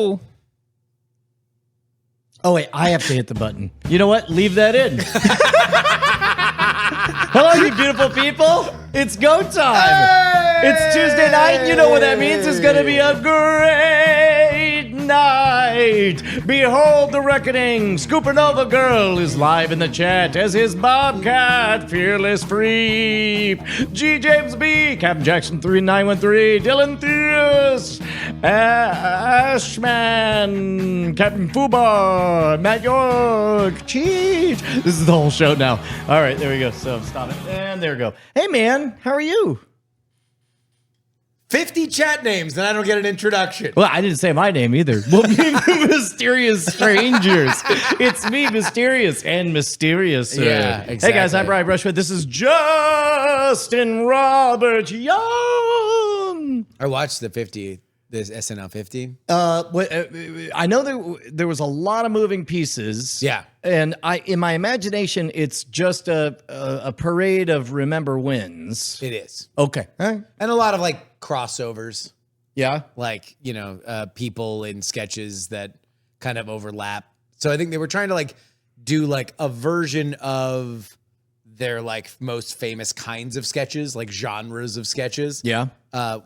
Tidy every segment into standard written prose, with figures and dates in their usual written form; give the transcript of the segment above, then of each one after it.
Oh. Oh, wait, I have to hit the button. You know what? Leave that in. Hello, you beautiful people. It's go time. It's Tuesday night. You know what that means. It's going to be a great night. Behold the reckoning. Supernova Girl is live in the chat as his Bobcat, Fearless Freep, G. James B, Captain Jackson 3913, Dylan Theus, Ashman, Captain Fubar, Matt York, Cheat. This is the whole show now. All right, there we go. So stop it. And there we go. Hey, man, how are you? 50 chat names, and I don't get an introduction. Well, I didn't say my name either. Well, me, mysterious strangers. It's me, mysterious and mysterious. Yeah, exactly. Hey, guys, I'm Brian Brushwood. This is Justin Robert Young. I watched this SNL 50. I know there was a lot of moving pieces. Yeah. And in my imagination, it's just a parade of remember wins. It is. Okay. All right. And a lot of like crossovers, Yeah. like, people in sketches that kind of overlap. So I think they were trying to like do like a version of their like most famous kinds of sketches, like genres of sketches. Yeah.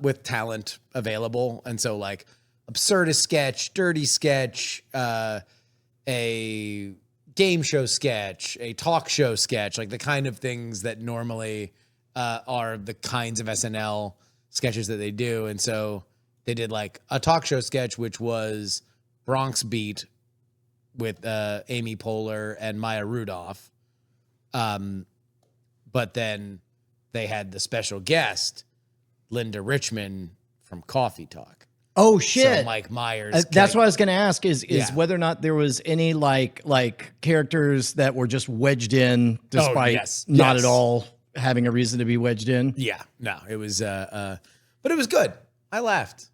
With talent available. And so like absurdist sketch, dirty sketch, a game show sketch, a talk show sketch, like the kind of things that normally are the kinds of SNL sketches that they do. And so they did like a talk show sketch, which was Bronx Beat with Amy Poehler and Maya Rudolph. But then they had the special guest, Linda Richman from Coffee Talk. Oh, shit. So Mike Myers. That's what I was going to ask is Yeah. whether or not there was any like characters that were just wedged in despite yes. not Yes. at all having a reason to be wedged in. Yeah, no, it was, but it was good. I laughed.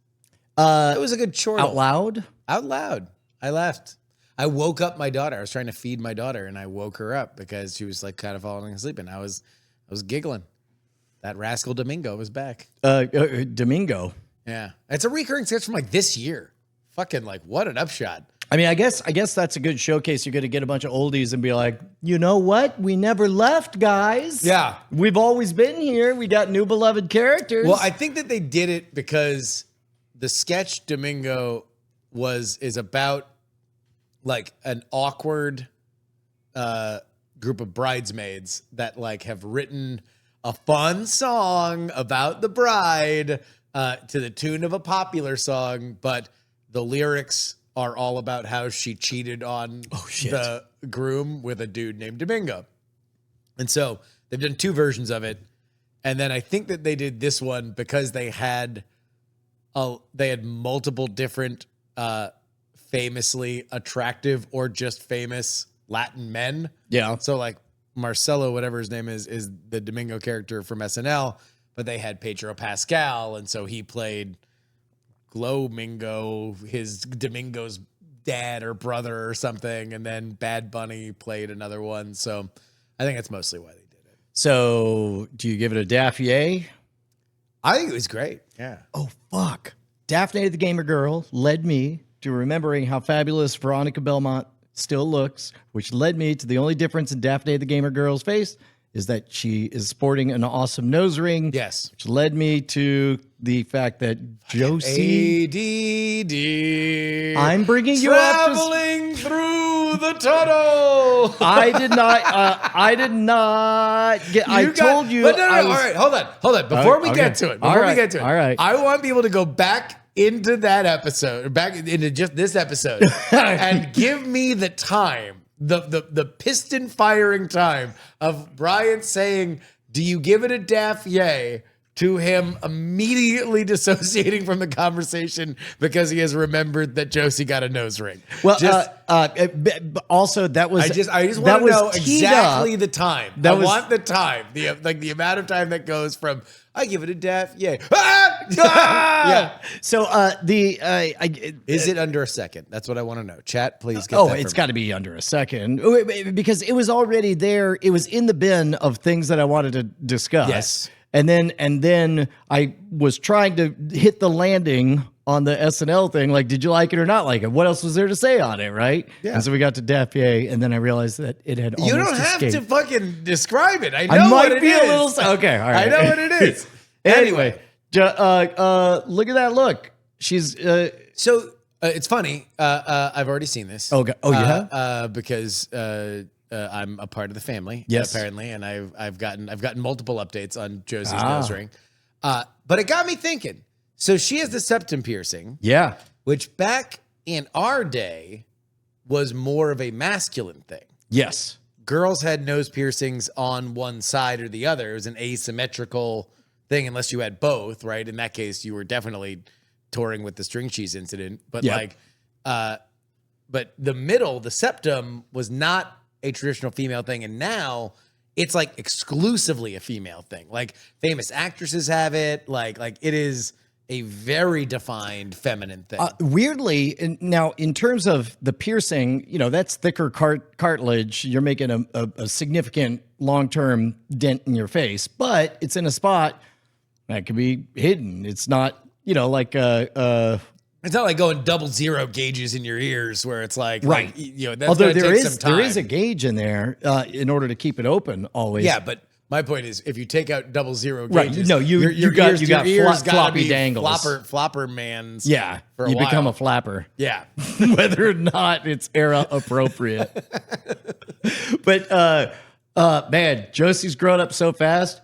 It was a good chortle. Out loud? Out loud. I laughed. I woke up my daughter. I was trying to feed my daughter, and I woke her up because she was like kind of falling asleep, and I was giggling. That rascal Domingo was back. Domingo. Yeah, it's a recurring sketch from like this year. Fucking like what an upshot. I mean, I guess that's a good showcase. You're going to get a bunch of oldies and be like, you know what? We never left, guys. Yeah. We've always been here. We got new beloved characters. Well, I think that they did it because the sketch Domingo is about like an awkward group of bridesmaids that like have written a fun song about the bride to the tune of a popular song, but the lyrics are all about how she cheated on the groom with a dude named Domingo. And so they've done two versions of it. And then I think that they did this one because they had multiple different famously attractive or just famous Latin men. Yeah. So like Marcelo, whatever his name is the Domingo character from SNL, but they had Pedro Pascal, and so he played Glomingo, his Domingo's dad or brother or something, and then Bad Bunny played another one. So I think that's mostly why they did it. So do you give it a Daffy? I think it was great. Yeah. Oh, fuck. Daphne the Gamer Girl led me to remembering how fabulous Veronica Belmont still looks, which led me to the only difference in Daphne the Gamer Girl's face is that she is sporting an awesome nose ring. Yes. Which led me to the fact that Josie... ADD. I'm bringing you up to... Traveling through the tunnel. I did not get... I told you... But no, I was- all right, hold on. Before we Okay. get to it, All right. I want people to go back into that episode, or back into just this episode, and give me the time, the piston firing time of Brian saying, "Do you give it a daff yay?" to him immediately dissociating from the conversation because he has remembered that Josie got a nose ring. Well, also that was... I just want that to was know teed exactly up. the time. That was- want the time, the amount of time that goes from I give it a daff, yay. Yeah. So Is it under a second? That's what I want to know. Chat, please. Get Oh, that it's from got to be under a second because it was already there. It was in the bin of things that I wanted to discuss. Yes. And then I was trying to hit the landing on the SNL thing, like, did you like it or not like it? What else was there to say on it, right? Yeah. And so we got to Dapier, and then I realized that it had almost You don't have escaped. to fucking describe it. I know I might what it be is. a little. Okay, all right. I know what it is. Anyway, look at that look. She's So it's funny. I've already seen this. Oh, you have? Because I'm a part of the family. Yes. Apparently, and I've gotten multiple updates on Josie's nose ring. But it got me thinking. So she has the septum piercing. yeah. Which back in our day was more of a masculine thing. Yes. Girls had nose piercings on one side or the other. It was an asymmetrical thing unless you had both, right? In that case, you were definitely touring with the string cheese incident. But Yep. but the middle, the septum, was not a traditional female thing. And now it's like exclusively a female thing. Like famous actresses have it. Like it is a very defined feminine thing. Weirdly, now in terms of the piercing, that's thicker cartilage. You're making a significant long-term dent in your face, but it's in a spot that can be hidden. It's not, like it's not like going 00 gauges in your ears where it's like, right. That's Although gonna take some time. there is a gauge in there in order to keep it open always. Yeah, but my point is, if you take out 00 right. gauges, No, you got ears gotta floppy be dangles. Flopper man's. Yeah, for a you while. become a flapper. Yeah. Whether or not it's era appropriate. But man, Josie's grown up so fast.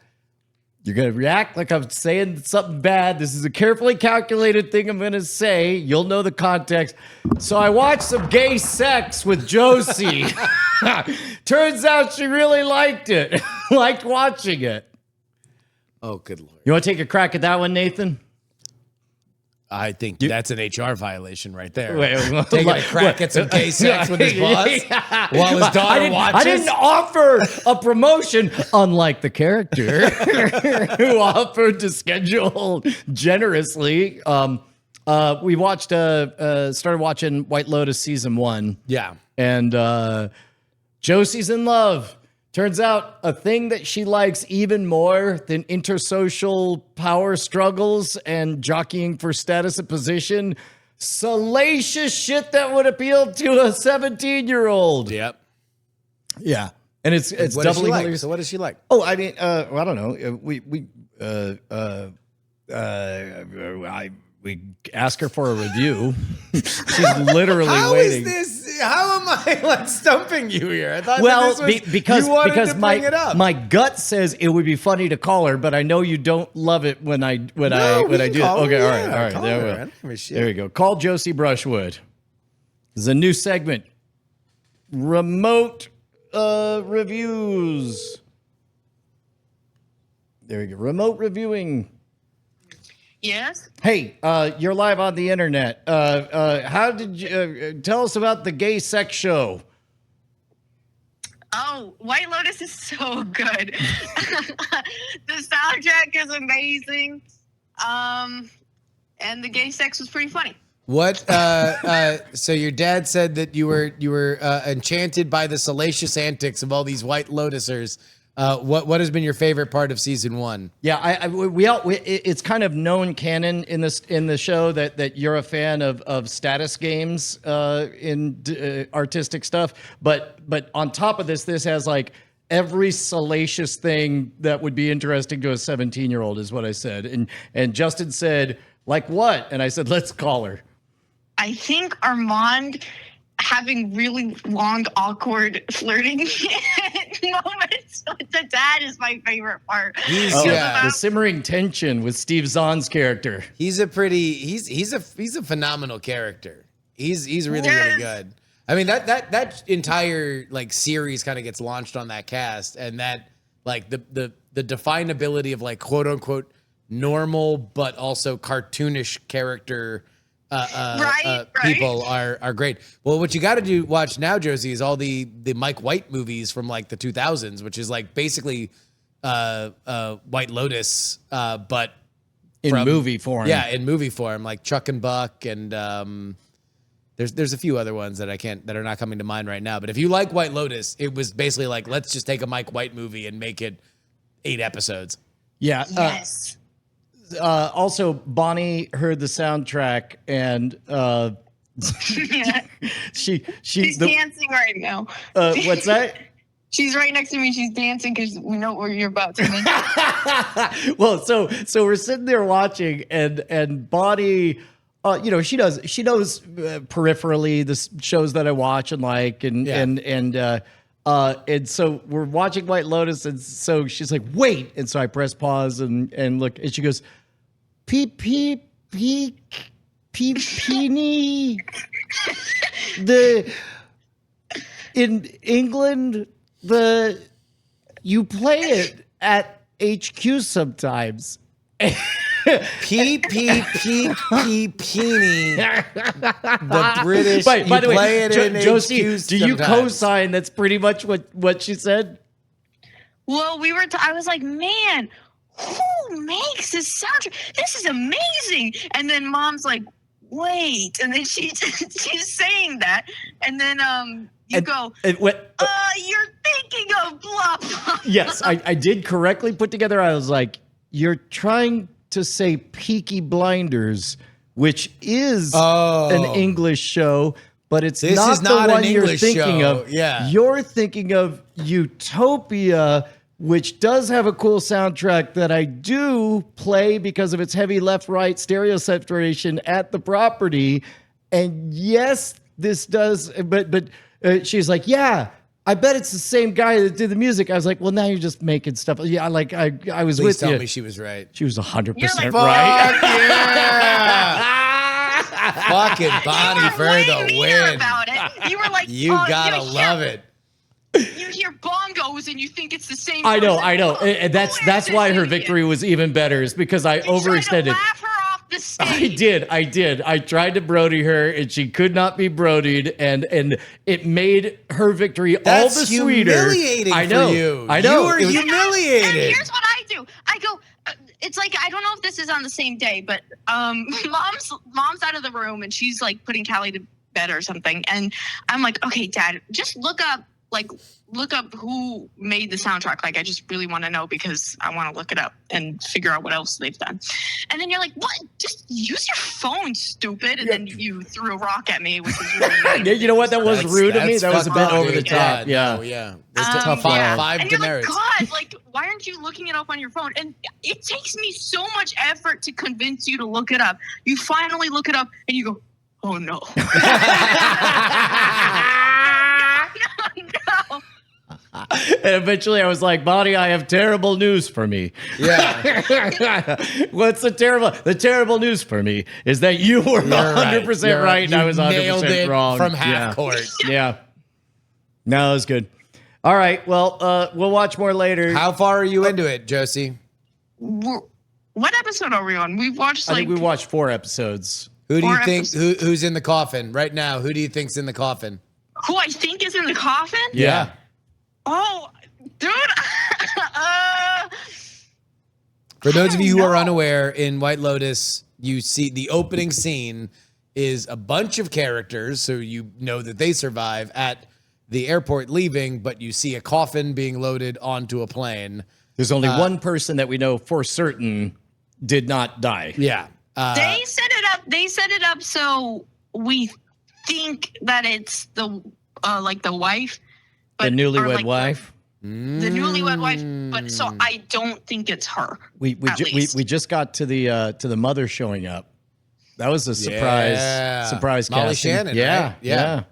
You're going to react like I'm saying something bad. This is a carefully calculated thing I'm going to say. You'll know the context. So I watched some gay sex with Josie. Turns out she really liked it. Liked watching it. Oh, good Lord. You want to take a crack at that one, Nathan? I think that's an HR violation right there. Wait, Taking a crack at some gay sex with his boss while his daughter watches. I didn't offer a promotion, unlike the character who offered to schedule generously. We watched, started watching White Lotus season 1. Yeah. And Josie's in love. Turns out a thing that she likes even more than intersocial power struggles and jockeying for status and position, salacious shit that would appeal to a 17-year-old. Yep. Yeah. And it's What does she doubly like? hilarious. So what does she like? Oh, I mean, I don't know. We ask her for a review. She's literally How waiting. is this? How am I like stumping you here? I thought Well, that this was, because you wanted to bring it up. my gut says it would be funny to call her, but I know you don't love it when I do it. Okay, all right. Call There her. we I go. don't give a shit. There we go. Call Josie Brushwood. This is a new segment. Remote reviews. There we go. Remote reviewing. Yes. Hey, you're live on the internet. How did you tell us about the gay sex show? Oh, White Lotus is so good. The soundtrack is amazing. And the gay sex was pretty funny. What? So your dad said that you were enchanted by the salacious antics of all these White Lotusers. What has been your favorite part of season 1? Yeah, it's kind of known canon in the show that you're a fan of status games in artistic stuff, but on top of this has like every salacious thing that would be interesting to a 17-year-old is what I said, and Justin said, like what? And I said, let's call her. I think Armand having really long, awkward flirting moments with the dad is my favorite part. The simmering tension with Steve Zahn's character. He's a phenomenal character. He's really really good. I mean that entire like series kind of gets launched on that cast, and that like the definability of like quote unquote normal but also cartoonish character people are great. Well, what you got to watch now, Josie, is all the Mike White movies from like the 2000s, which is like basically White Lotus, but in movie form. Yeah, in movie form, like Chuck and Buck, and there's a few other ones that are not coming to mind right now. But if you like White Lotus, it was basically like, let's just take a Mike White movie and make it 8 episodes. Yeah. Yes. Also, Bonnie heard the soundtrack and She's dancing right now. What's that? She's right next to me. She's dancing because we know what you're about to mention. Well, so we're sitting there watching, and Bonnie, she knows peripherally the shows that I watch and like, and so we're watching White Lotus, and so she's like, wait, and so I press pause and look, and she goes, peeny, in England. You play it at HQ sometimes. Peeny. The British. By the way, play it in Josie, HQ do you sometimes. co-sign? That's pretty much what she said. Well, I was like, man, who makes this soundtrack? This is amazing. And then Mom's like, wait, and then she's saying that, and then you go, you're thinking of blah blah. Yes, I did correctly put together. I was like, you're trying to say Peaky Blinders, which is an English show, but it's not the one you're thinking of. Yeah, you're thinking of Utopia, which does have a cool soundtrack that I do play because of its heavy left-right stereo separation at the property. And yes, this does, but she's like, yeah, I bet it's the same guy that did the music. I was like, well, now you're just making stuff. Yeah, like I was Please with tell you. me she was right. She was 100% like, right. Yeah. Fucking Bonnie for the win. About it. You were like, you gotta love it. You hear bongos and you think it's the same. I know, and that's why her victory was even better. Is because I overextended. To laugh her off the stage. I did. I tried to Brody her, and she could not be Brodied, and it made her victory all the sweeter. Humiliating I know. for you. I know. You were humiliated. And here's what I do. I go. It's like, I don't know if this is on the same day, but mom's out of the room and she's like putting Callie to bed or something, and I'm like, okay, Dad, just look up who made the soundtrack. Like, I just really want to know because I want to look it up and figure out what else they've done. And then you're like, what? Just use your phone, stupid. And then you threw a rock at me, which was really Yeah, you know what? That was rude of me. That was a bit over the top. Yeah. Yeah. That's tough. Five and you're demerits. like, God, like, why aren't you looking it up on your phone? And it takes me so much effort to convince you to look it up. You finally look it up and you go, oh no. No. And eventually I was like, Bonnie, I have terrible news for me. Yeah. What's the terrible news for me is that you were 100% right and I was 100% wrong. From half court. Yeah. No, it was good. All right. Well, we'll watch more later. How far are you into it, Josie? What episode are we on? We've watched I think we watched 4 episodes. Who do you 4 think who's in the coffin right now? Who do you think's in the coffin? Who I think is in the coffin? Yeah. Oh, dude. For those of you who are unaware, in White Lotus, you see the opening scene is a bunch of characters, so you know that they survive at the airport leaving, but you see a coffin being loaded onto a plane. There's only one person that we know for certain did not die. Yeah. They set it up so we think that it's the wife. The newlywed like wife. The newlywed wife, but so I don't think it's her. We just got to the mother showing up. That was a surprise Molly casting. Shannon, Yeah, right?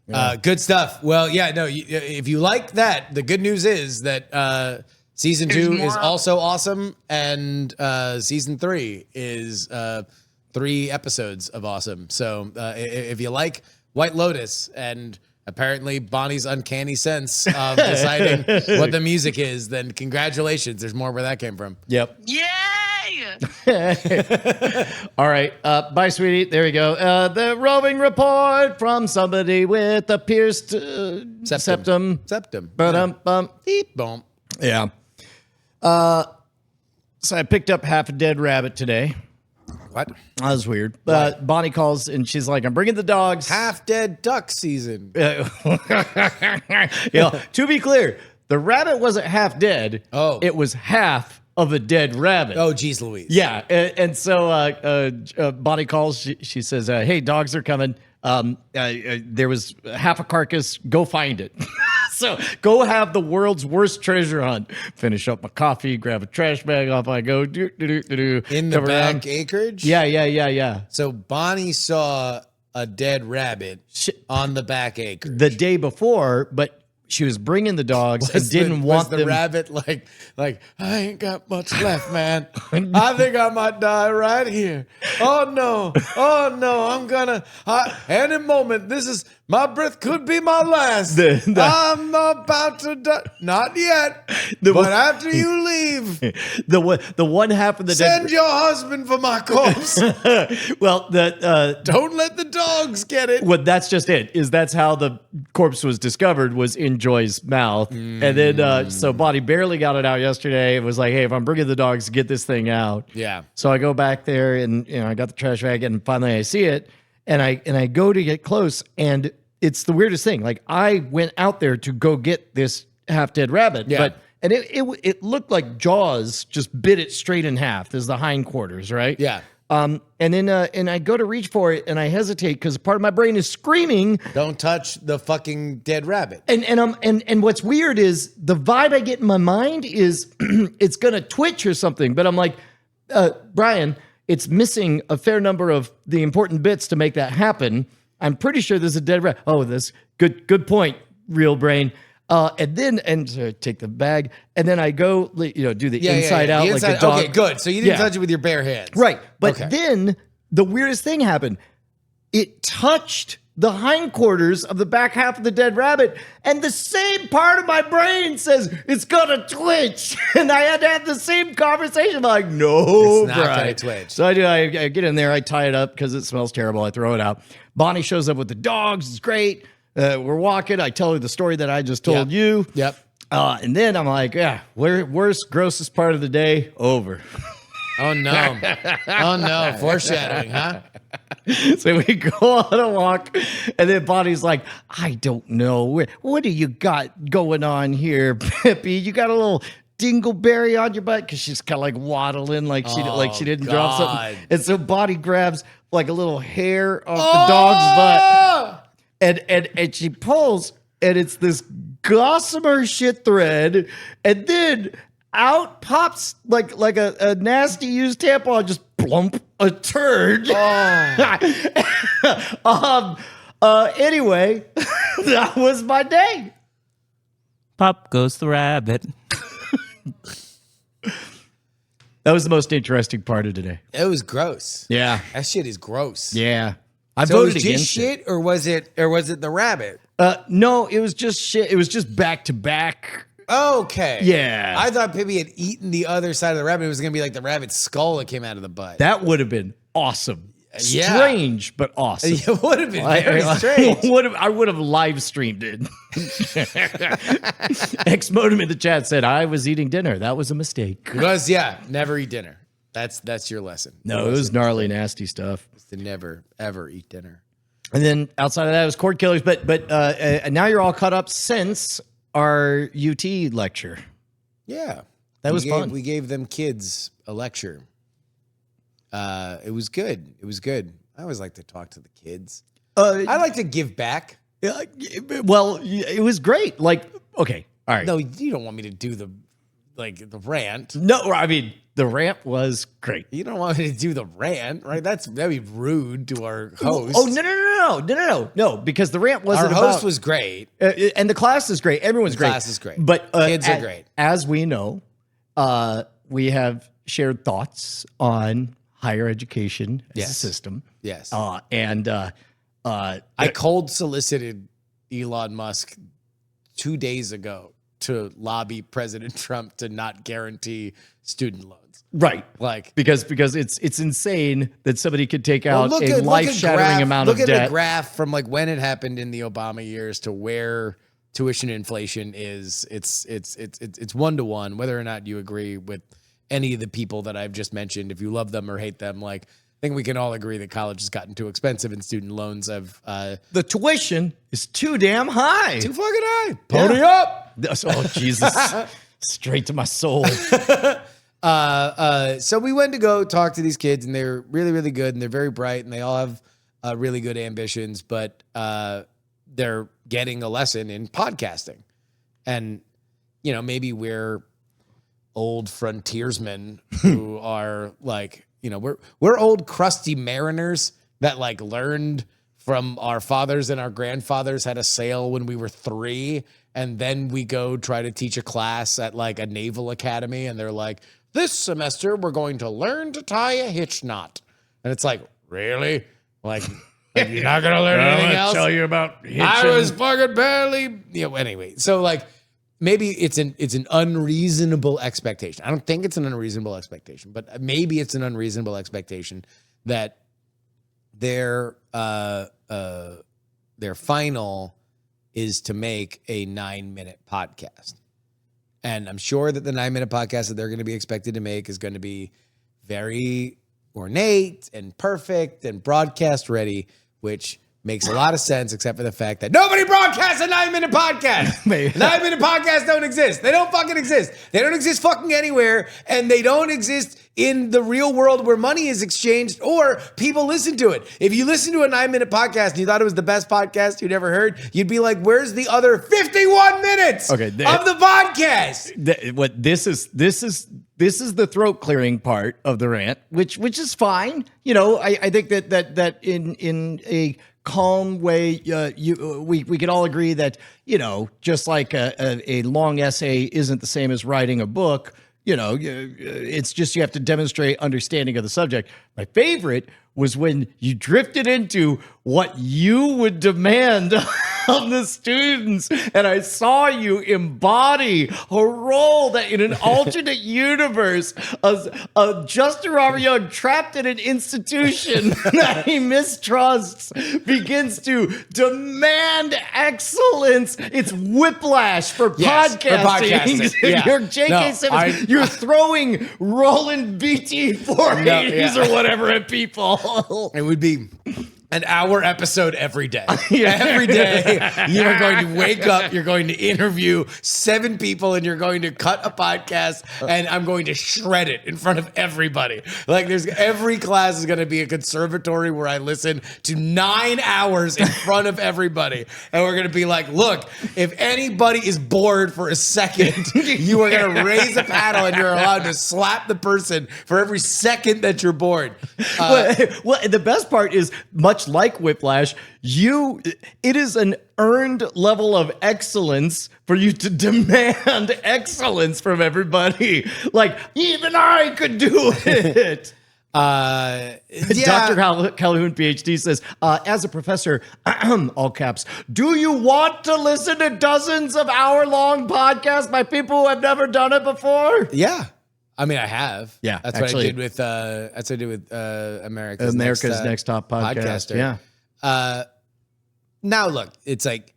Yeah. Good stuff. Well, yeah, no, if you like that, the good news is that season 2 is also awesome, and season 3 is 3 episodes of awesome. So if you like White Lotus and apparently Bonnie's uncanny sense of deciding what the music is, then congratulations. There's more where that came from. Yep. Yay! All right. Bye, sweetie. There we go. The roving report from somebody with a pierced septum. Septum. Ba-dum-bum. Beep, boom. Yeah. So I picked up half a dead rabbit today. What? That was weird. Bonnie calls and she's like, I'm bringing the dogs. Half dead duck season. To be clear, the rabbit wasn't half dead. Oh. It was half of a dead rabbit. Oh, geez, Louise. Yeah, and so Bonnie calls. She says, "Hey, dogs are coming. There was half a carcass. Go find it." So go have the world's worst treasure hunt. Finish up my coffee, grab a trash bag, off I go. In the back acreage? Yeah. So Bonnie saw a dead rabbit on the back acreage. The day before, but she was bringing the dogs and didn't want the them. rabbit like I ain't got much left, man. I think I might die right here. Oh no, I'm gonna any moment. My breath could be my last. I'm about to die. Not yet, but after you leave, the one half of the send your husband for my corpse. Well, don't let the dogs get it. Well, that's just it. That's how the corpse was discovered, was in Joy's mouth. And then so Bonnie barely got it out yesterday. It was like, hey, if I'm bringing the dogs, get this thing out. Yeah. So I go back there and I got the trash bag and finally I see it and I go to get close and it's the weirdest thing. Like I went out there to go get this half dead rabbit, but it looked like Jaws just bit it straight in half. There's the hindquarters, right? Yeah. And then and I go to reach for it and I hesitate because part of my brain is screaming, don't touch the fucking dead rabbit. And what's weird is the vibe I get in my mind is it's gonna twitch or something, but I'm like, Brian, it's missing a fair number of the important bits to make that happen. I'm pretty sure there's a dead rabbit. Oh, this good point, real brain. And so take the bag, and then I go, do the inside out like the dog. Okay, good. So you didn't touch it with your bare hands, right? But then the weirdest thing happened. It touched the hindquarters of the back half of the dead rabbit, and the same part of my brain says it's gonna twitch. And I had to have the same conversation. I'm like, no, it's not gonna twitch. So I do. I get in there. I tie it up because it smells terrible. I throw it out. Bonnie shows up with the dogs. It's great. We're walking. I tell her the story that I just told you. Yep. And then I'm like, worst, grossest part of the day over. Oh no. Oh no. Foreshadowing, huh? So we go on a walk, and then Bonnie's like, I don't know. What do you got going on here, Pippi? You got a little dingleberry on your butt? Because she's kind of like waddling like she didn't drop something. And so Bonnie grabs like a little hair off the dog's butt. And she pulls, and it's this gossamer shit thread, and then out pops like a nasty used tampon, just plump, a turd. Anyway, that was my day. Pop goes the rabbit. That was the most interesting part of today. It was gross. Yeah, that shit is gross. Yeah. I So voted it was against just shit, or was it the rabbit? No, it was just shit. It was just back to back. Okay. Yeah. I thought Pippi had eaten the other side of the rabbit. It was gonna be like the rabbit's skull that came out of the butt. That would have been awesome. Yeah. Strange, but awesome. It would have been very strange. I would have live streamed it. X-Modem in the chat said, I was eating dinner. That was a mistake. Because, never eat dinner. That's your lesson. No, it was gnarly, nasty stuff. To never, ever eat dinner. And then outside of that, it was cord killers. But now you're all caught up since our UT lecture. Yeah. That was fun. We gave them kids a lecture. It was good. It was good. I always like to talk to the kids. I like to give back. Well, it was great. Like, okay, all right. No, you don't want me to do the rant. No, I mean, the rant was great. You don't want me to do the rant, right? That'd be rude to our host. Oh, no, because the rant wasn't our host was great. And the class is great. Everyone's great. The class is great. But kids are great. As we know, we have shared thoughts on higher education as a system. Yes. I cold solicited Elon Musk 2 days ago to lobby President Trump to not guarantee student loans. Right. Like because it's insane that somebody could take out a life-shattering amount of debt. Look at the graph from like when it happened in the Obama years to where tuition inflation is. It's 1-to-1, whether or not you agree with any of the people that I've just mentioned. If you love them or hate them, like I think we can all agree that college has gotten too expensive and student loans have the tuition is too damn high. Too fucking high. Pony up. Oh, Jesus. Straight to my soul. So we went to go talk to these kids, and they're really, really good, and they're very bright, and they all have really good ambitions, but they're getting a lesson in podcasting. And, you know, maybe we're old frontiersmen who are like, you know, we're old crusty mariners that like learned from our fathers and our grandfathers how to sail when we were 3. And then we go try to teach a class at like a naval academy. And they're like, this semester, we're going to learn to tie a hitch knot. And it's like, really? Like you're not going to learn anything else? Tell you about hitching. I was fucking barely, you know, anyway. So like, maybe it's an unreasonable expectation. I don't think it's an unreasonable expectation, but maybe it's an unreasonable expectation that their final is to make a 9-minute podcast. And I'm sure that the 9-minute podcast that they're going to be expected to make is going to be very ornate and perfect and broadcast ready, which makes a lot of sense, except for the fact that nobody broadcasts a 9-minute podcast. 9-minute podcasts don't exist. They don't fucking exist. They don't exist fucking anywhere, and they don't exist in the real world where money is exchanged or people listen to it. If you listen to a 9-minute podcast and you thought it was the best podcast you'd ever heard, you'd be like, where's the other 51 minutes of the podcast? This is the throat clearing part of the rant, which is fine. You know, I think that in a calm way, we could all agree that, you know, just like a long essay isn't the same as writing a book. You know, it's just you have to demonstrate understanding of the subject. My favorite was when you drifted into what you would demand of the students, and I saw you embody a role that in an alternate universe, Justin Robert Young trapped in an institution that he mistrusts begins to demand excellence. It's whiplash for podcasting. Yeah. You're J.K. Simmons. You're throwing Roland BT-480s or whatever at people. It would be an hour episode every day. Every day, you're going to wake up, you're going to interview 7 people, and you're going to cut a podcast, and I'm going to shred it in front of everybody. Like, every class is going to be a conservatory where I listen to 9 hours in front of everybody. And we're going to be like, look, if anybody is bored for a second, you are going to raise a paddle, and you're allowed to slap the person for every second that you're bored. Well, the best part is, much like Whiplash, it is an earned level of excellence for you to demand excellence from everybody. Like, even I could do it. Dr. Calhoun, PhD, says, as a professor, all caps, do you want to listen to dozens of hour-long podcasts by people who have never done it before? Yeah. I mean, I have. Yeah, that's actually, what I did with America's Next Top Podcaster. Yeah. Now look, it's like,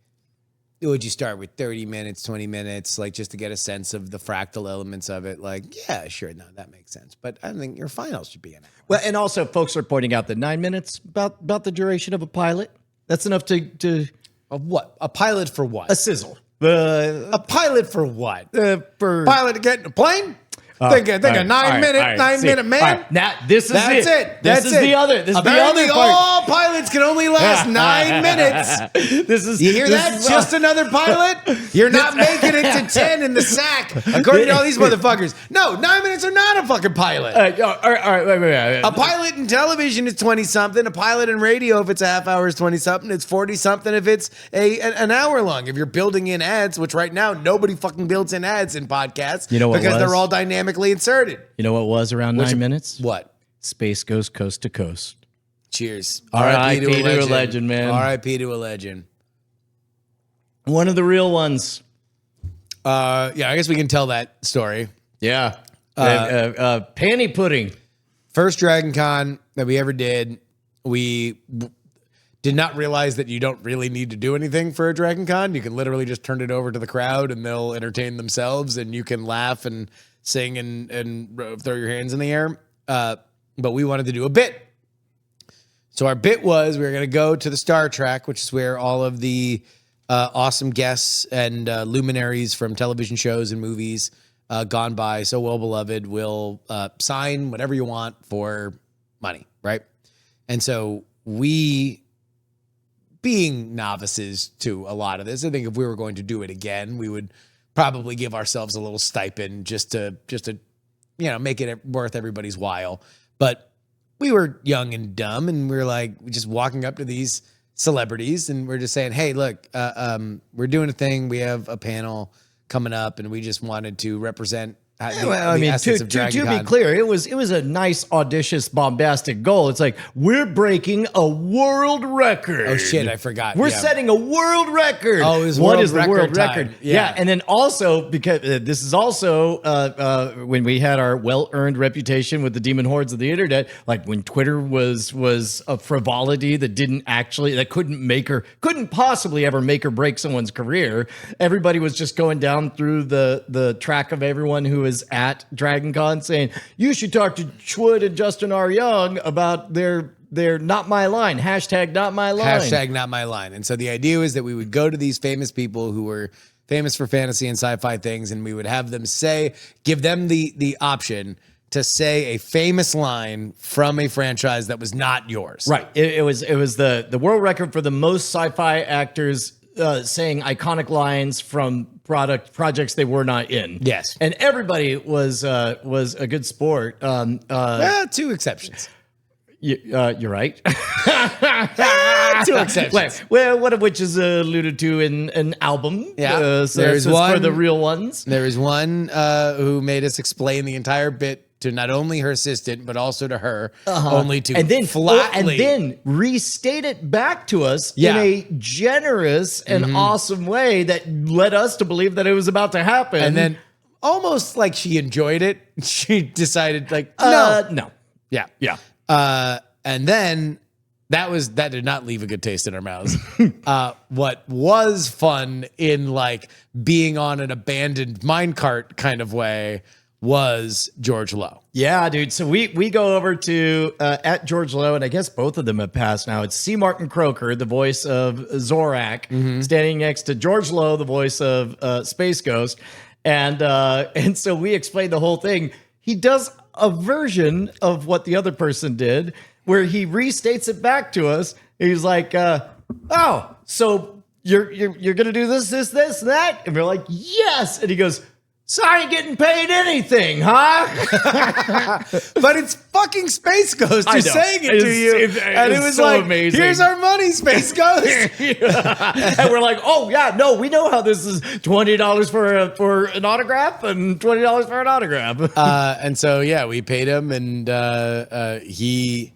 would you start with 30 minutes, 20 minutes, like just to get a sense of the fractal elements of it? Like, yeah, sure, no, that makes sense. But I think your finals should be an hour. Well, and also, folks are pointing out that 9 minutes about the duration of a pilot. That's enough to what? A pilot for what? A sizzle. A pilot for what? For pilot to get in a plane? Think a 9-minute man. Right. Now this is it. This is the other part. All pilots can only last 9 minutes. You hear that? Just another pilot? You're not making it to 10 in the sack, according to all these motherfuckers. No, 9 minutes are not a fucking pilot. All right, wait. A pilot in television is 20-something. A pilot in radio, if it's a half hour, is 20-something. It's 40-something if it's an hour long. If you're building in ads, which right now nobody fucking builds in ads in podcasts, you know what, because they're all dynamically inserted. You know what was around 9 minutes? What? Space Goes Coast to Coast. Cheers. R.I.P. to a legend, man. R.I.P. to a legend. One of the real ones. Yeah, I guess we can tell that story. Yeah. Panty pudding. First Dragon Con that we ever did, we did not realize that you don't really need to do anything for a Dragon Con. You can literally just turn it over to the crowd and they'll entertain themselves and you can laugh and sing and throw your hands in the air. But we wanted to do a bit. So our bit was we were going to go to the Star Trek, which is where all of the awesome guests and luminaries from television shows and movies gone by, so well beloved, will sign whatever you want for money, right? And so we, being novices to a lot of this, I think if we were going to do it again, we would probably give ourselves a little stipend just to make it worth everybody's while. But we were young and dumb, and we were like just walking up to these celebrities, and we're just saying, "Hey, look, we're doing a thing. We have a panel coming up, and we just wanted to represent." To be clear, it was a nice, audacious, bombastic goal. It's like, we're breaking a world record. Oh shit, I forgot. We're setting a world record. Oh, it was what world is the record world time. record? Yeah. And then also because this is also when we had our well-earned reputation with the demon hordes of the internet, like when Twitter was a frivolity that couldn't possibly ever make or break someone's career. Everybody was just going down through the track of everyone who was at Dragon Con saying, you should talk to Schwood and Justin R. Young about their not my line, hashtag not my line. Hashtag not my line. And so the idea was that we would go to these famous people who were famous for fantasy and sci-fi things, and we would have them give them the option to say a famous line from a franchise that was not yours. Right. It was the world record for the most sci-fi actors saying iconic lines from projects they were not in. Yes. And everybody was a good sport. Two exceptions. You're right. Two exceptions. Well, one of which is alluded to in an album. Yeah. So there's one for the real ones. There is one who made us explain the entire bit to not only her assistant, but also to her, only to flatly... and then restate it back to us in a generous and awesome way that led us to believe that it was about to happen. And then almost like she enjoyed it, she decided no. Yeah. Yeah. And then that did not leave a good taste in our mouths. What was fun in like being on an abandoned minecart kind of way was George Lowe. Yeah, dude. So we go over to at George Lowe, and I guess both of them have passed now. It's C. Martin Croker, the voice of Zorak, standing next to George Lowe, the voice of Space Ghost, and so we explained the whole thing. He does a version of what the other person did, where he restates it back to us. He's like, "Oh, so you're gonna do this, and that?" And we're like, "Yes." And he goes, "So I ain't getting paid anything, huh?" But it's fucking Space Ghost who's saying it to you. And it was so like, amazing. Here's our money, Space Ghost. And we're like, oh, yeah, no, we know how this is $20 for an autograph and $20 for an autograph. And so, yeah, we paid him. And he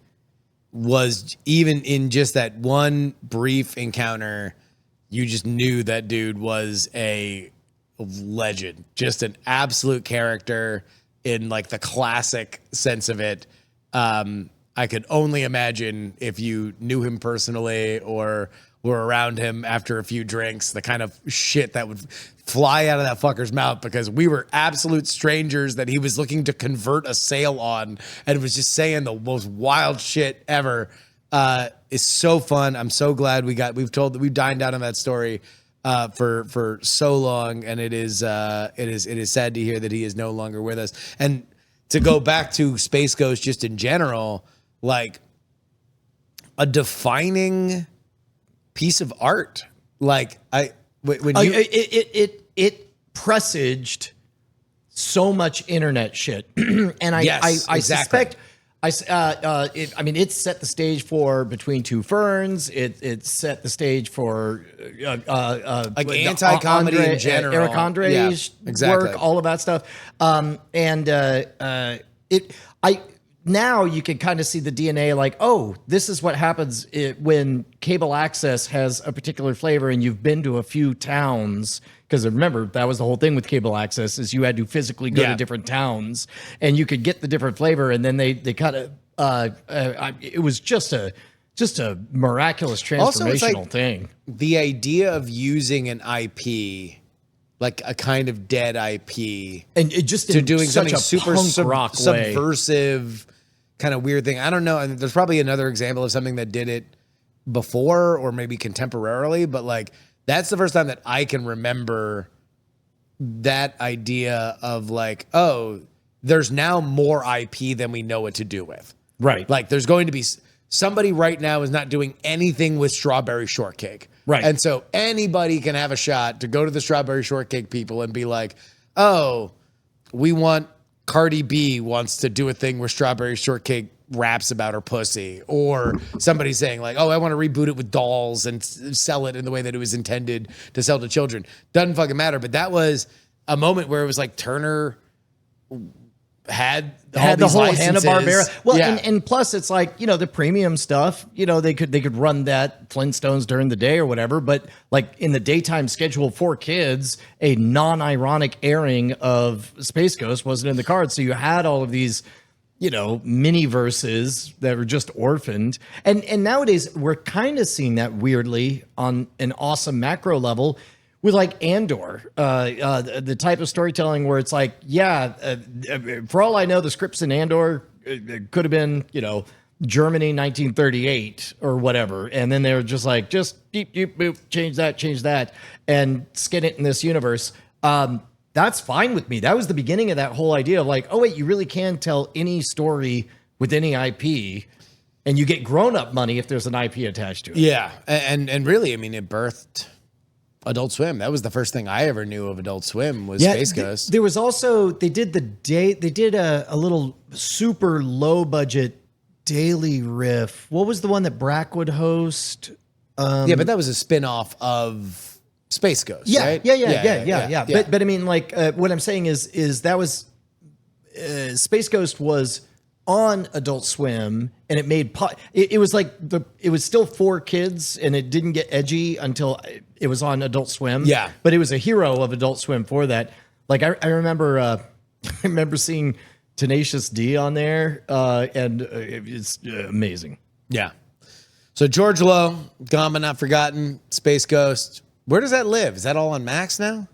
was, even in just that one brief encounter, you just knew that dude was a legend, just an absolute character in like the classic sense of it. I could only imagine if you knew him personally or were around him after a few drinks, the kind of shit that would fly out of that fucker's mouth, because we were absolute strangers that he was looking to convert a sale on and was just saying the most wild shit ever. It's so fun. I'm so glad we've dined out on that story for so long, and it is sad to hear that he is no longer with us. And to go back to Space Ghost just in general, like a defining piece of art. Like it presaged so much internet shit, and I suspect. It set the stage for Between Two Ferns. It set the stage for like anti-comedy in general. Eric Andre's work, all of that stuff. Now you can kind of see the DNA, like, oh, this is what happens when cable access has a particular flavor and you've been to a few towns. Because remember, that was the whole thing with cable access, is you had to physically go to different towns and you could get the different flavor. And then they kind of, it was just a miraculous transformational thing. The idea of using an IP, like a kind of dead IP, and it just to doing such something a super punk rock way. Subversive, kind of weird thing. I don't know. And there's probably another example of something that did it before or maybe contemporarily, but like that's the first time that I can remember that idea of like, oh, there's now more IP than we know what to do with. Right. Like there's going to be somebody right now is not doing anything with strawberry shortcake. Right. And so anybody can have a shot to go to the strawberry shortcake people and be like, oh, we want Cardi B wants to do a thing where strawberry shortcake raps about her pussy, or somebody saying like, oh, I want to reboot it with dolls and sell it in the way that it was intended to sell to children. Doesn't fucking matter. But that was a moment where it was like Turner had the these whole licenses. Hanna-Barbera. Well, Yeah. and plus it's like, the premium stuff, they could run that Flintstones during the day or whatever, but like in the daytime schedule for kids, a non-ironic airing of Space Ghost wasn't in the cards. So you had all of these, mini verses that were just orphaned. And nowadays we're kind of seeing that weirdly on an awesome macro level with like Andor, the type of storytelling where it's like, for all I know, the scripts in Andor could have been, Germany 1938 or whatever. And then they were just like, beep, beep, boop, change that, and skin it in this universe. That's fine with me. That was the beginning of that whole idea of like, oh, wait, you really can tell any story with any IP, and you get grown-up money if there's an IP attached to it. Yeah. And really, I mean, it birthed Adult Swim. That was the first thing I ever knew of Adult Swim was Space Ghost. There was also, they did a little super low budget daily riff. What was the one that Brack would host? Yeah, but that was a spin-off of Space Ghost, Yeah, right? yeah. But I mean, like, what I'm saying is that was Space Ghost was on Adult Swim, and it made it was like it was still for kids, and it didn't get edgy until it was on Adult Swim. Yeah, but it was a hero of Adult Swim for that. Like I remember, I remember seeing Tenacious D on there, and it's amazing. Yeah. So George Lowe, Gone But Not Forgotten, Space Ghost. Where does that live? Is that all on Max now?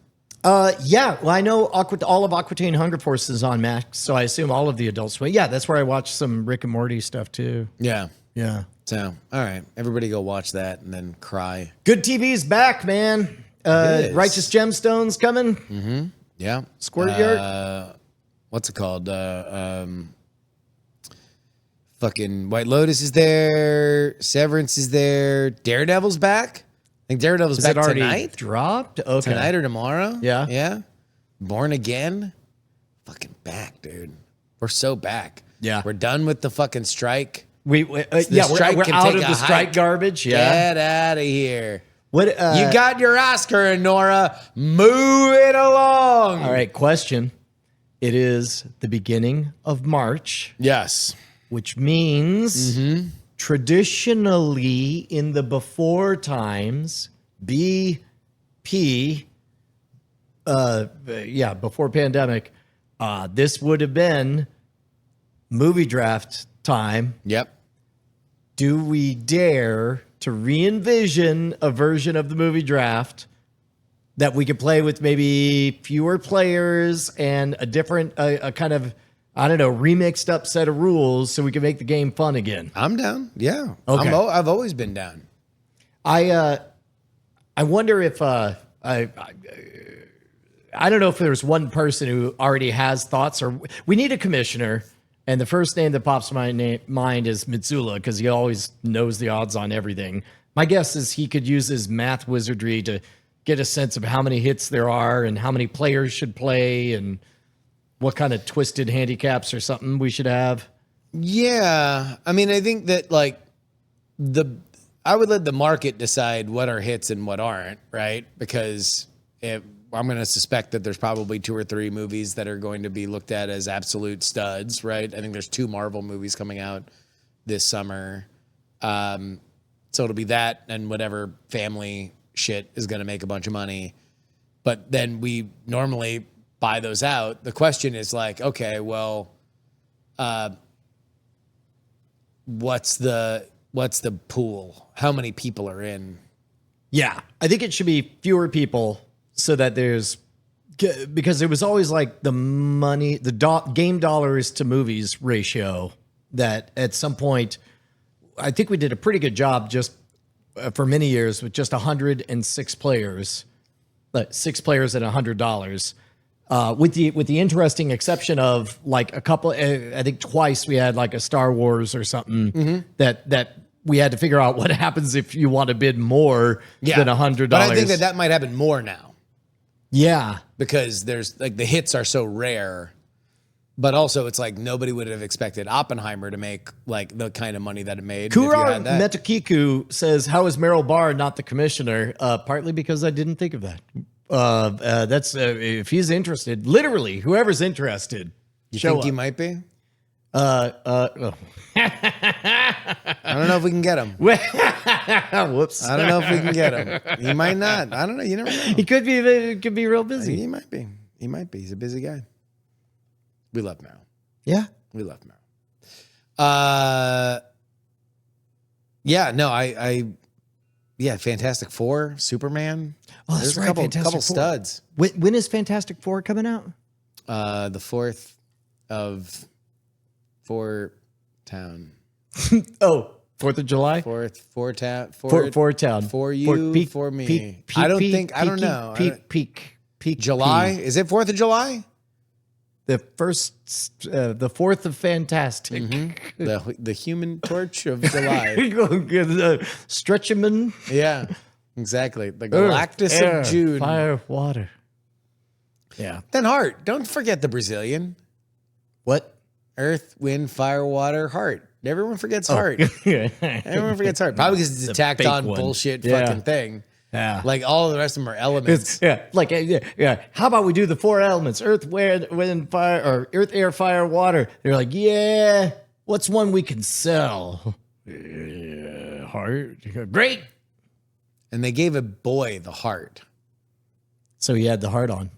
Yeah. Well, I know all of Aquitaine Hunger Force is on Max, so I assume all of the Adult Swim. Yeah, that's where I watch some Rick and Morty stuff too. Yeah. Yeah. So, all right. Everybody go watch that and then cry. Good TV's back, man. Righteous Gemstones coming. Mm-hmm. Yeah. Squirt Yard. What's it called? Fucking White Lotus is there. Severance is there. Daredevil's back. I think Daredevil's Is back it already tonight. dropped? Okay. Tonight or tomorrow. Yeah. Yeah. Born Again. Fucking back, dude. We're so back. Yeah. We're done with the fucking strike. We're strike out can of take the a strike hike. garbage. Yeah. Get out of here. What You got your Oscar, Nora. Move it along. All right, question. It is the beginning of March, Yes. which means traditionally in the before times, BP, before pandemic, this would have been movie draft time. Yep. Do we dare to re-envision a version of the movie draft that we could play with maybe fewer players and a different, a kind of, I don't know, remixed up set of rules so we can make the game fun again? I'm down. Yeah. Okay. I've always been down. I wonder if I don't know if there's one person who already has thoughts, or we need a commissioner. And the first name that pops to my mind is Mitsula, because he always knows the odds on everything. My guess is he could use his math wizardry to get a sense of how many hits there are and how many players should play and what kind of twisted handicaps or something we should have. Yeah. I mean, I think that like I would let the market decide what are hits and what aren't, right? Because I'm going to suspect that there's probably 2 or 3 movies that are going to be looked at as absolute studs, right? I think there's 2 Marvel movies coming out this summer. So it'll be that and whatever family shit is going to make a bunch of money. But then we normally buy those out. The question is like, okay, well, what's the pool? How many people are in? Yeah, I think it should be fewer people so that because it was always like the money, game dollars to movies ratio that at some point, I think we did a pretty good job just for many years with just 106 players, 6 players at $100. with the interesting exception of like a couple, I think twice we had like a Star Wars or something that we had to figure out what happens if you want to bid more than $100. But I think that might happen more now. Yeah. Because there's like the hits are so rare, but also it's like nobody would have expected Oppenheimer to make like the kind of money that it made. Kurar Metakiku says, "How is Merrill Barr not the commissioner?" Partly because I didn't think of that. That's if he's interested. Literally, whoever's interested, You show think up. he might be? Oh. I don't know if we can get him. Whoops. I don't know if we can get him. He might not. I don't know. You never know. He could be real busy. He might be. He might be. He's a busy guy. We love Merrill. Yeah. We love Merrill. Yeah, no, yeah, Fantastic Four, Superman. Oh, that's There's right. a couple Fantastic Four. studs. When is Fantastic Four coming out? The 4th of Four Town. Oh, 4th of July? Four Town. Four Town. For you, for me. I don't know. Peak. July? Is it 4th of July? The 4th of Fantastic. The Human Torch of July. Stretchaman. Yeah, exactly. The Galactus Air, of June. Fire, water. Yeah. Then Heart. Don't forget the Brazilian. What? Earth, Wind, Fire, Water, Heart. Everyone forgets Heart. Yeah. Everyone forgets Heart. Probably because it's a tacked on one. bullshit Yeah. fucking thing. Yeah. Like all of the rest of them are elements. Yeah. How about we do the 4 elements? Earth, wind, fire, or earth, air, fire, water. They're like, yeah, what's one we can sell? Heart. Great. And they gave a boy the heart. So he had the heart on.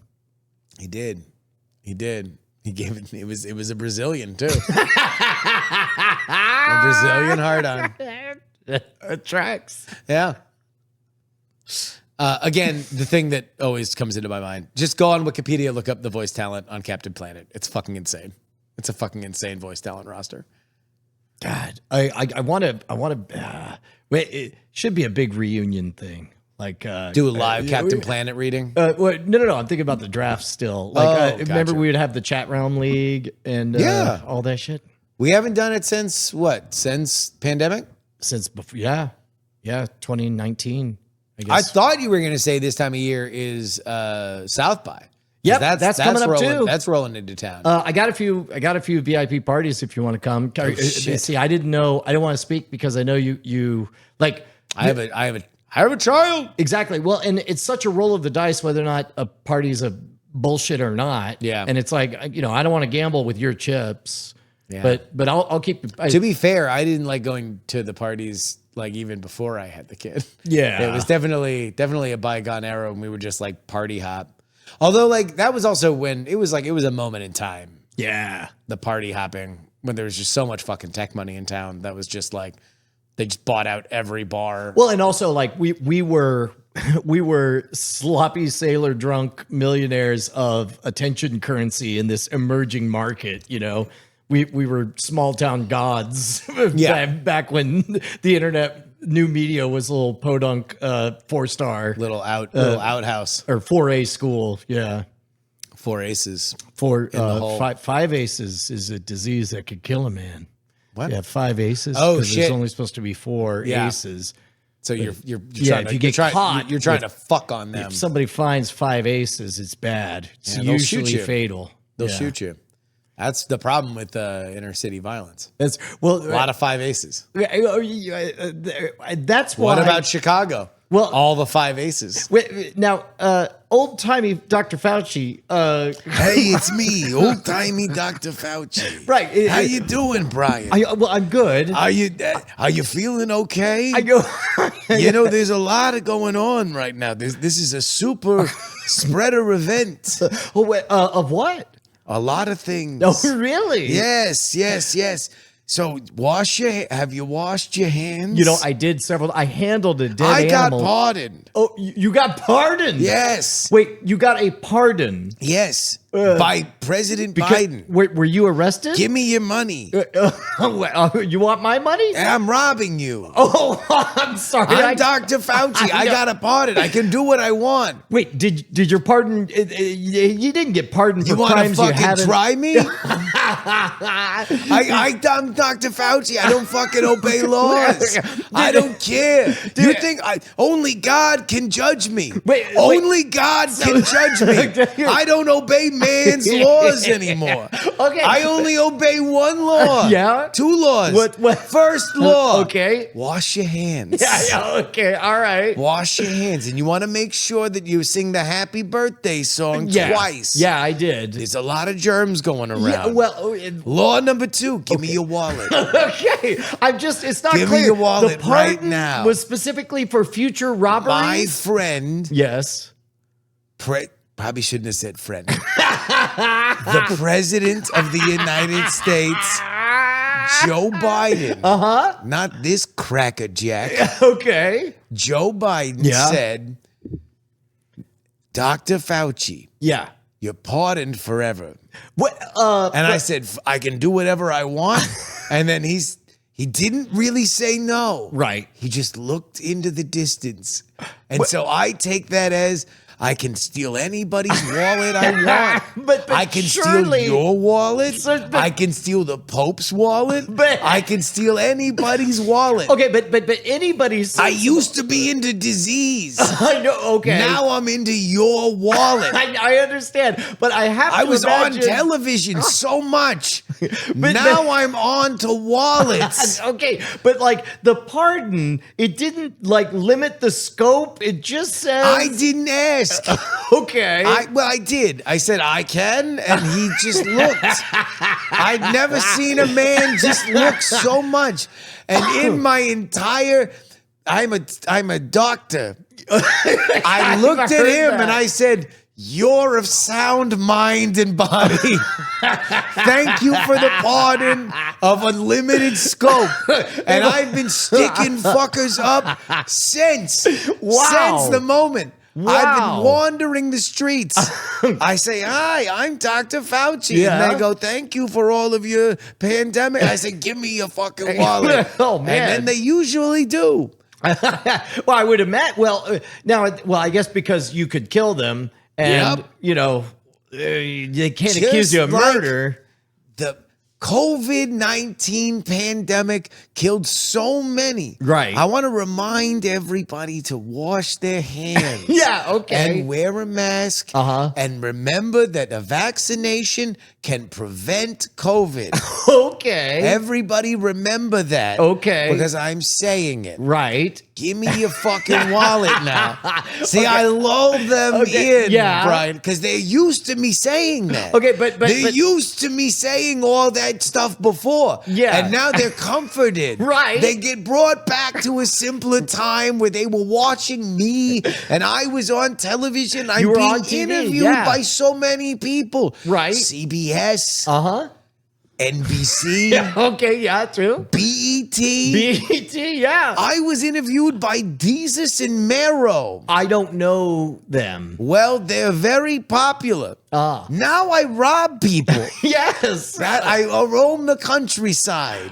He did. He gave it. It was a Brazilian too. A Brazilian heart on. It tracks. Yeah. Again, the thing that always comes into my mind, just go on Wikipedia, look up the voice talent on Captain Planet. It's fucking insane. It's a fucking insane voice talent roster. God, I want to. Wait, it should be a big reunion thing. Like Do a live Captain Planet reading. No. I'm thinking about the draft still. Like, remember gotcha. we would have the chat realm league and Yeah. all that shit We haven't done it since what? Since pandemic? since before. Yeah, 2019. I guess. I thought you were going to say this time of year is South by. Yep, that's coming up rolling, too. That's rolling into town. I got a few VIP parties if you want to come. shit. See, I didn't know. I didn't want to speak because I know you like. I have a child. Exactly. Well, and it's such a roll of the dice whether or not a party's a bullshit or not. Yeah. And it's like, I don't want to gamble with your chips. Yeah. But I'll keep. To be fair, I didn't like going to the parties like even before I had the kid. Yeah. It was definitely a bygone era when we would just like party hop. Although like that was also when it was a moment in time. Yeah. The party hopping when there was just so much fucking tech money in town that was just like they just bought out every bar. Well, and also like we were sloppy sailor drunk millionaires of attention currency in this emerging market. We were small town gods. Yeah. Back when the internet new media was a little podunk 4-star little outhouse or 4A school. Yeah. 4 aces. For the hole. 5 aces is a disease that could kill a man. What? Yeah, 5 aces. Oh, 'cause shit. There's only supposed to be 4 Yeah. aces. So you're Yeah, trying if to, you get caught you're trying with- to fuck on them. If somebody finds 5 aces, it's bad. It's Yeah, they'll shoot usually you. fatal. They'll Yeah. shoot you. That's the problem with inner city violence. That's A lot of 5 aces. That's why. What about Chicago? Well- all the 5 aces. now? Old timey Dr. Fouchy. Hey, it's me, old timey Dr. Fauci. Right. How you doing, Brian? I'm good. Are you feeling okay? I go. There's a lot of going on right now. This is a super spreader event. Of what? A lot of things. Oh, really? Yes. So have you washed your hands? You know, I did several. I handled a dead I got animal. pardoned. Oh, you got pardoned? Yes. Wait, you got a pardon? Yes. By President Biden. Were you arrested? Give me your money. You want my money? I'm robbing you. Oh, I'm sorry. I'm Dr. Fouchy. I got a pardon. I can do what I want. Wait, did your pardon? You didn't get pardoned for You want to crimes you fucking haven't. try me? I'm Dr. Fauci. I don't fucking obey laws. I don't care. You think only God can judge me? Only God can judge me. I don't obey man's laws anymore. Okay. I only obey one law. Yeah? 2 laws. What? First law. Okay. Wash your hands. Yeah, okay, all right. Wash your hands. And you want to make sure that you sing the happy birthday song twice. Yeah, I did. There's a lot of germs going around. Yeah, well, Law number 2, give me your wallet. okay. It's not Give me clear. your wallet the right pardon now. was specifically for future robberies? My friend, Yes. probably shouldn't have said friend. The President of the United States, Joe Biden. Not this crackerjack. Okay. Joe Biden said, Dr. Fauci, Yeah. you're pardoned forever. What? And I said, I can do whatever I want. And then he didn't really say no. Right. He just looked into the distance. And so I take that as I can steal anybody's wallet I want. But I can surely- steal your wallet. but- I can steal the Pope's wallet. But- I can steal anybody's wallet. Okay, but anybody's. I used to be into disease. I know. Okay. Now I'm into your wallet. I understand, but I have. I to was imagine, on television so much. Now I'm on to wallets. Okay, but like the pardon, it didn't like limit the scope. It just says. I didn't ask. Okay. I did. I said I can, and he just looked. I'd never seen a man just look so much. And in my entire, I'm a doctor. I looked at him and I said, "You're of sound mind and body. Thank you for the pardon of unlimited scope." And I've been sticking fuckers up since the moment. Wow. I've been wandering the streets. I say, "Hi, I'm Dr. Fauci." Yeah. And they go, "Thank you for all of your pandemic." I say, "Give me your fucking wallet." Oh, man. And then they usually do. Well, I would imagine. Well, I guess because you could kill them, and Yep. you know, they can't Just accuse you of like murder. The COVID-19 pandemic killed so many. Right. I want to remind everybody to wash their hands. Yeah, okay. And wear a mask. And remember that a vaccination can prevent COVID. Okay. Everybody remember that. Okay. Because I'm saying it. Right. Give me your fucking wallet now. See, I lull them in, yeah. Brian, because they're used to me saying that. Okay, but they're used to me saying all that stuff before. Yeah. And now they're comforted. Right. They get brought back to a simpler time where they were watching me and I was on television. I'm You were being on TV, interviewed yeah. by so many people. Right. CBS, Uh-huh. NBC, Okay, yeah, true. BET. BET, yeah. I was interviewed by Desus and Mero. I don't know them. Well, they're very popular. Ah. Now I rob people. Yes. That I roam the countryside.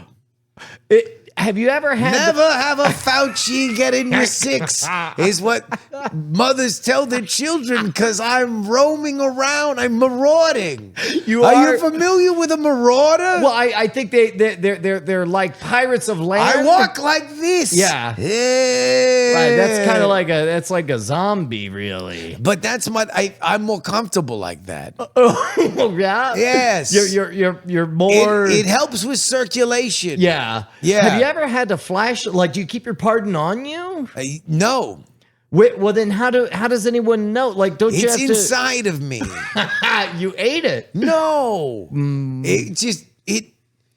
Have you ever had Never have a Fauci get in your six is what mothers tell their children because I'm roaming around. I'm marauding. Are you familiar with a marauder? Well, I think they're like pirates of land. I walk like this. Yeah. Yeah. Right, that's kind of like a zombie, really. But that's I'm more comfortable like that. Oh, yeah. Yes. You're more. It helps with circulation. Yeah. Yeah. Have you ever had to flash? Like, do you keep your pardon on you? No. Wait, well, then how does anyone know? Like, don't you It's have inside of me. to? You ate it. No. It just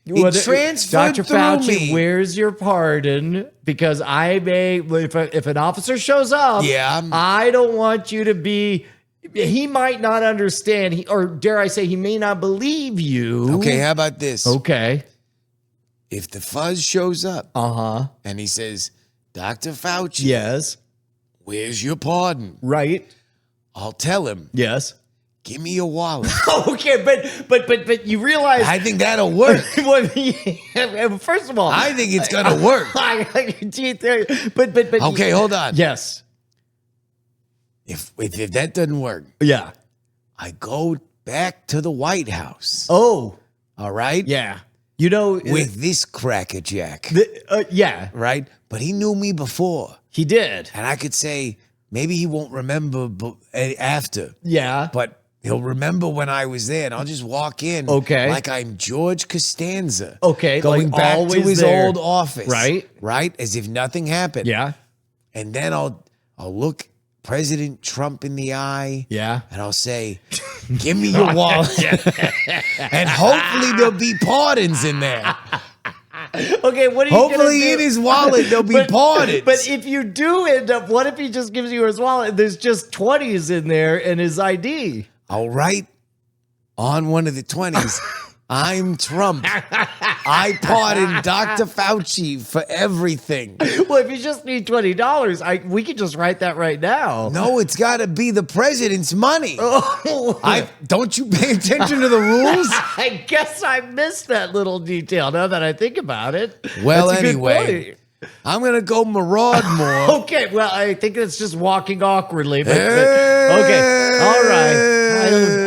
Well, transferred Dr. through Fauci, me. where's your pardon? Because I may, if an officer shows up, Yeah. I don't want you to be. He might not understand, or dare I say, he may not believe you. Okay, how about this? Okay. if the fuzz shows up and he says, Dr. Fouchy, Yes. where's your pardon? Right. I'll tell him, Yes. give me your wallet. Okay, but you realize. I think that'll work. First of all, I think it's gonna work. But Okay, hold on. Yes. If that doesn't work, Yeah. I go back to the White House. Oh. All right? Yeah. You know, With this crackerjack. yeah, Right? But he knew me before. he did. And I could say, maybe he won't remember after, Yeah. but he'll remember when I was there. And I'll just walk in Okay. like I'm George Costanza. Okay, Going like back to always his there. old office. Right. Right? As if nothing happened. Yeah. And then I'll look President Trump in the eye. Yeah. And I'll say, give me your wallet. And hopefully there'll be pardons in there. Okay, what are you Hopefully gonna in do? his wallet there'll be pardons. But if you do end up, what if he just gives you his wallet and there's just 20s in there and his ID? I'll write on one of the 20s, I'm Trump. I pardon Dr. Fauci for everything. Well, if you just need $20, we could just write that right now. No, it's got to be the president's money. Oh. Don't you pay attention to the rules? I guess I missed that little detail now that I think about it. Well, That's a good anyway, point. I'm going to go maraud more. Okay, well, I think it's just walking awkwardly. But okay, all right.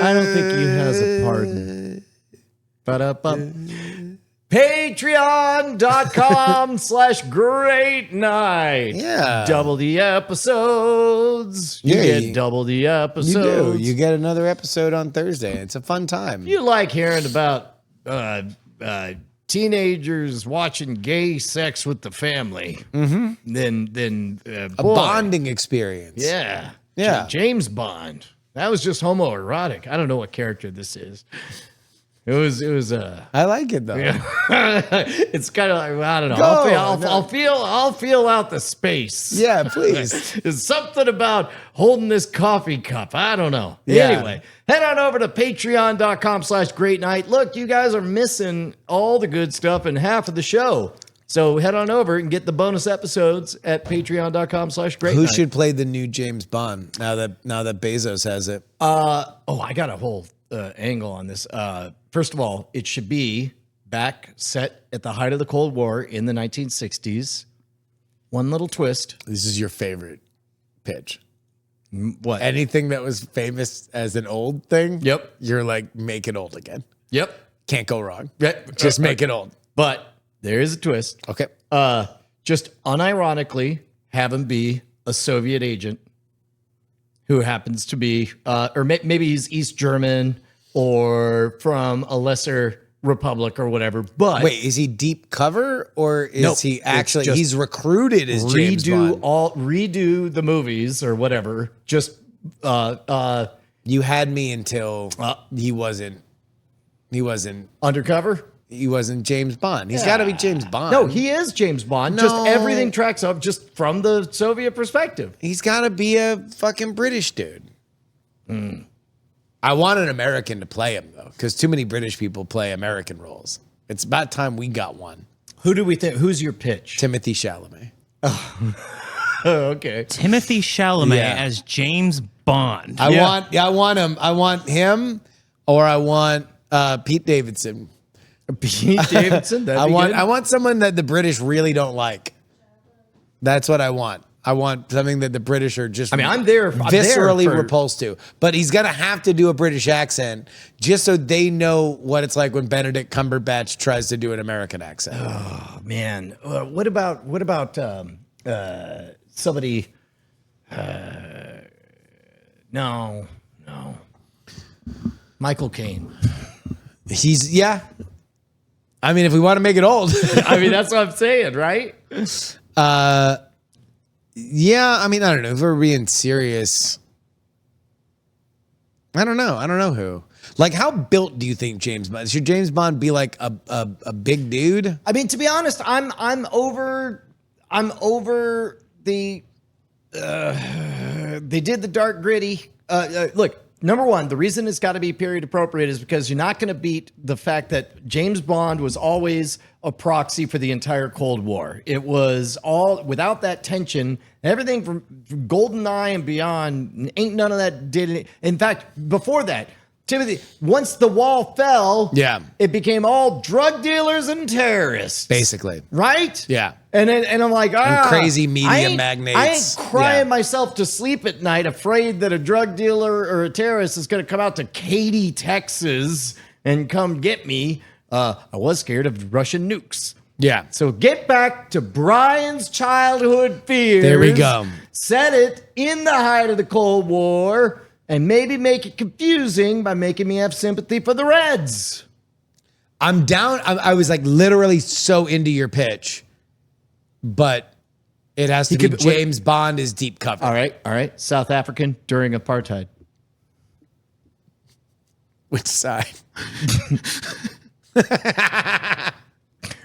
I don't think he has a pardon. Patreon.com/great night. Yeah. Double the episodes. You Yeah, get double the episodes. You do. You get another episode on Thursday. It's a fun time. You like hearing about teenagers watching gay sex with the family. Mm-hmm. Then A bonding experience. Yeah. Yeah. James Bond. That was just homoerotic. I don't know what character this is. It was I like it though. it's kind of like, I don't know. Go. I'll feel out the space. Yeah, please. There's something about holding this coffee cup. I don't know. Yeah. Anyway, head on over to patreon.com/great night. Look, you guys are missing all the good stuff in half of the show. So head on over and get the bonus episodes at patreon.com/great night. Who should play the new James Bond now that Bezos has it? I got a whole angle on this. First of all, it should be back set at the height of the Cold War in the 1960s. One little twist. This is your favorite pitch. What? Anything that was famous as an old thing, Yep. you're like, make it old again. Yep. Can't go wrong. Yep. Just make it old. But there is a twist. Okay. Just unironically have him be a Soviet agent who happens to be, or maybe he's East German or from a lesser republic or whatever. But Wait, is he deep cover or is Nope, he it's actually, just he's recruited as James Bond? redo the movies or whatever. Just You had me until he wasn't undercover. James Bond. He's got to be James Bond. No, he is James Bond. Just No. everything tracks up just from the Soviet perspective. He's got to be a fucking British dude. I want an American to play him, though, because too many British people play American roles. It's about time we got one. Who do we think? Who's your pitch? Timothy Chalamet. Oh, okay. Timothy Chalamet Yeah. as James Bond. I want him. I want him, or I want Pete Davidson. Pete Davidson. That'd be good. I want someone that the British really don't like. That's what I want. I want something that the British are just. I'm there. I'm viscerally there for- repulsed to. But he's gonna have to do a British accent just so they know what it's like when Benedict Cumberbatch tries to do an American accent. Oh, man. What about somebody? No. Michael Caine. Yeah. I mean, if we want to make it old. I mean, that's what I'm saying, right? Yeah, I mean, I don't know. If we're being serious, I don't know. I don't know who. Like, how built do you think James Bond? Should James Bond be like a big dude? I mean, to be honest, I'm over the. They did the dark gritty. Look, number one, the reason it's got to be period appropriate is because you're not going to beat the fact that James Bond was always a proxy for the entire Cold War. It was all without that tension, everything from GoldenEye and beyond. Ain't none of that did it. In fact, before that, Timothy, once the wall fell, it became all drug dealers and terrorists, basically, right? Yeah. And I'm like, and crazy media magnates. I ain't crying myself to sleep at night, afraid that a drug dealer or a terrorist is going to come out to Katy, Texas, and come get me. I was scared of Russian nukes. Yeah. So get back to Brian's childhood fears. There we go. Set it in the height of the Cold War, and maybe make it confusing by making me have sympathy for the Reds. I'm down. I was like literally so into your pitch, but it has to be James Bond is deep cover. All right. South African during apartheid. Which side?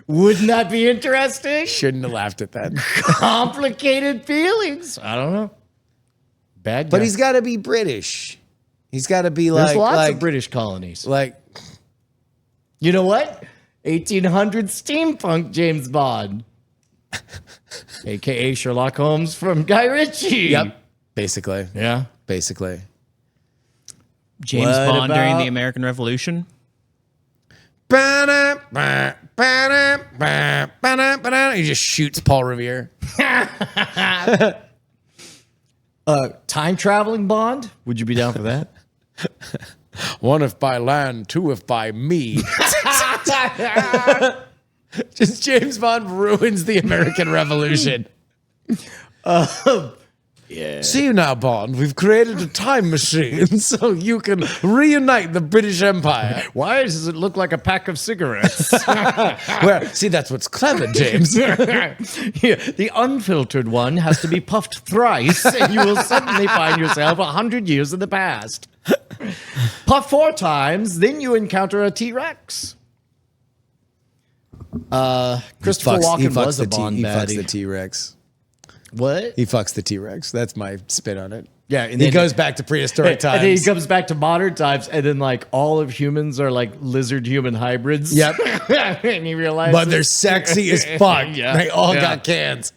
Wouldn't that be interesting? Shouldn't have laughed at that. Complicated feelings. I don't know. Bad guy. But he's got to be British. He's got to be There's lots of British colonies. Like, you know what? 1800 steampunk James Bond. AKA Sherlock Holmes from Guy Ritchie. Yep. Basically. Yeah. Basically. James Bond during the American Revolution. He just shoots Paul Revere. Time traveling Bond? Would you be down for that? One if by land, two if by me. Just James Bond ruins the American Revolution. Yeah. See you now, Bond. We've created a time machine so you can reunite the British Empire. Why does it look like a pack of cigarettes? Well, see, that's what's clever, James. Yeah, the unfiltered one has to be puffed thrice, and you will suddenly find yourself 100 years in the past. Puff 4 times, then you encounter a T-Rex. Christopher Walken was a Bond He baddie. fucks the T-Rex. What? He fucks the T-Rex. That's my spin on it. Yeah, and he then- goes back to prehistoric times. And then he comes back to modern times, and then like all of humans are like lizard-human hybrids. Yep. And he realizes, But they're sexy as fuck. Yeah. They all Yeah. got cans.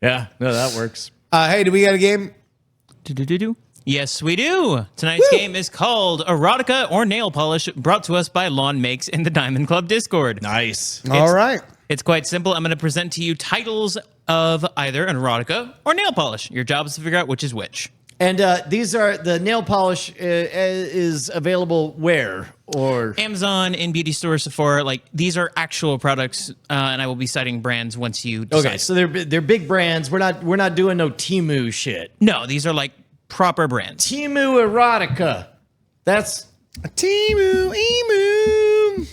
Yeah, no, that works. Hey, do we got a game? Do-do-do-do. Yes, we do. Tonight's game is called Erotica or Nail Polish, brought to us by Lawn Makes in the Diamond Club Discord. Nice. All right. It's quite simple. I'm going to present to you titles of either an erotica or nail polish. Your job is to figure out which is which. And these are the nail polish is available where or Amazon, in beauty stores, Sephora. Like these are actual products, and I will be citing brands once you decide. okay, so they're big brands. We're not doing no Temu shit. No, these are like proper brands. Temu Erotica. That's Timu Emu.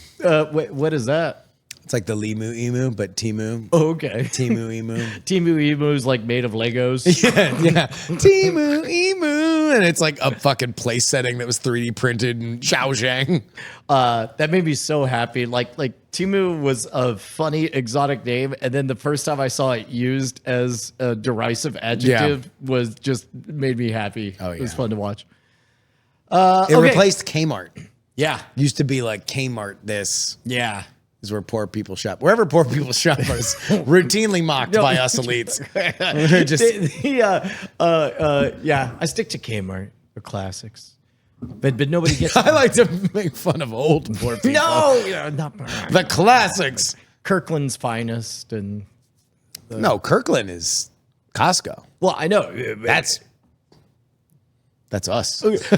what is that? It's like the Limu Emu, but Timu. Oh, okay. Timu Emu. Temu Emu is like made of Legos. Yeah. Timu Emu. And it's like a fucking place setting that was 3D printed in Shaoxiang. That made me so happy. Like Temu was a funny exotic name, and then the first time I saw it used as a derisive adjective was just made me happy. Oh, It was yeah. fun to watch. It Okay. replaced Kmart. Yeah. Used to be like Kmart this. Yeah. Is where poor people shop. Wherever poor people shop is routinely mocked by us elites. We're just Yeah, I stick to Kmart or classics, but nobody gets. I like to make fun of old poor people. No, not The classics. Kirkland's Finest and No, Kirkland is Costco. well, I know That's us. that's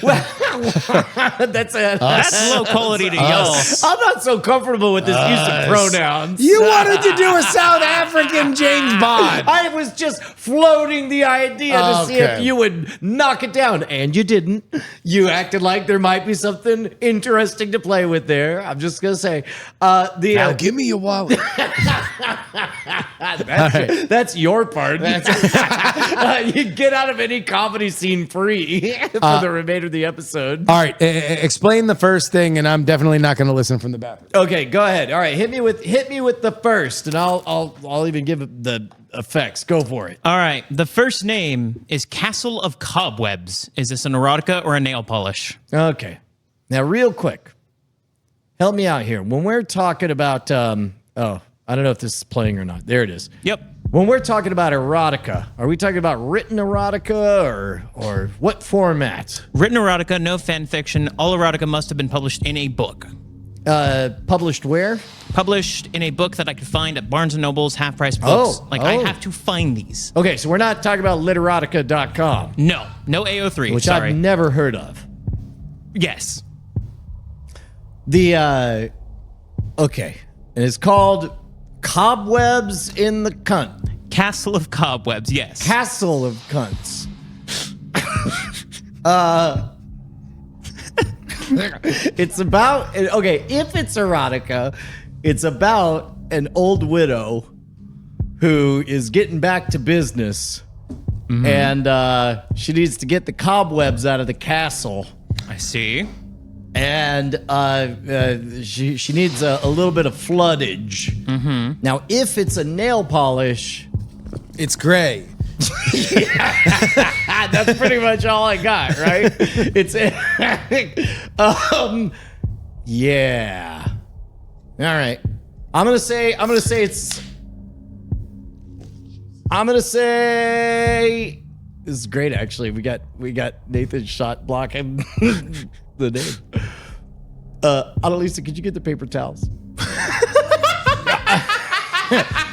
That's low quality to y'all. I'm not so comfortable with this use of pronouns. You wanted to do a South African James Bond. I was just floating the idea to see if Okay. you would knock it down, and you didn't. You acted like there might be something interesting to play with there. I'm just gonna say, Now give me your wallet. that's your part. You get out of any comedy scene free for the remainder of the episode. All right, explain the first thing, and I'm definitely not going to listen from the bathroom. Okay, go ahead. All right, hit me with the first, and I'll even give the effects. Go for it. All right. The first name is Castle of Cobwebs. Is this an erotica or a nail polish? Okay. Now, real quick, help me out here. When we're talking about, I don't know if this is playing or not. There it is. Yep. When we're talking about erotica, are we talking about written erotica or what format? Written erotica, no fan fiction. All erotica must have been published in a book. Published where? Published in a book that I could find at Barnes & Noble's half-price books. I Oh. have to find these. Okay, so we're not talking about literotica.com, No AO3. which Sorry. I've never heard of. Yes. Okay, and it's called Cobwebs in the Cunt. Castle of Cobwebs, yes. Castle of Cunts. It's about, okay, if it's erotica, it's about an old widow who is getting back to business, and she needs to get the cobwebs out of the castle, I see. and she needs a little bit of floodage. Now, if it's a nail polish, It's gray. that's pretty much all I got, right? It's yeah. All right. I'm gonna say this is great. Actually, we got Nathan shot blocking the name. Annalisa, could you get the paper towels?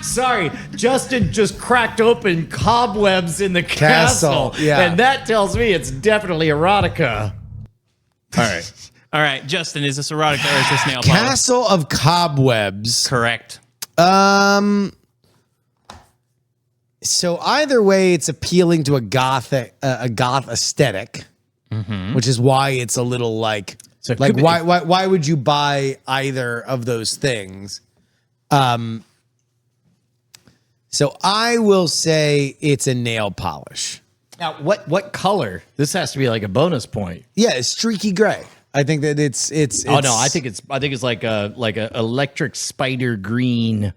Sorry, Justin just cracked open cobwebs in the castle. Yeah. And that tells me it's definitely erotica. All right, Justin, is this erotica or is this nail polish? Castle of Cobwebs. Correct. So either way, it's appealing to a goth aesthetic, which is why it's a little like So it could be- why would you buy either of those things? So I will say it's a nail polish. Now, what color? This has to be like a bonus point. Yeah, it's streaky gray. I think that it's Oh no, I think it's like a electric spider green.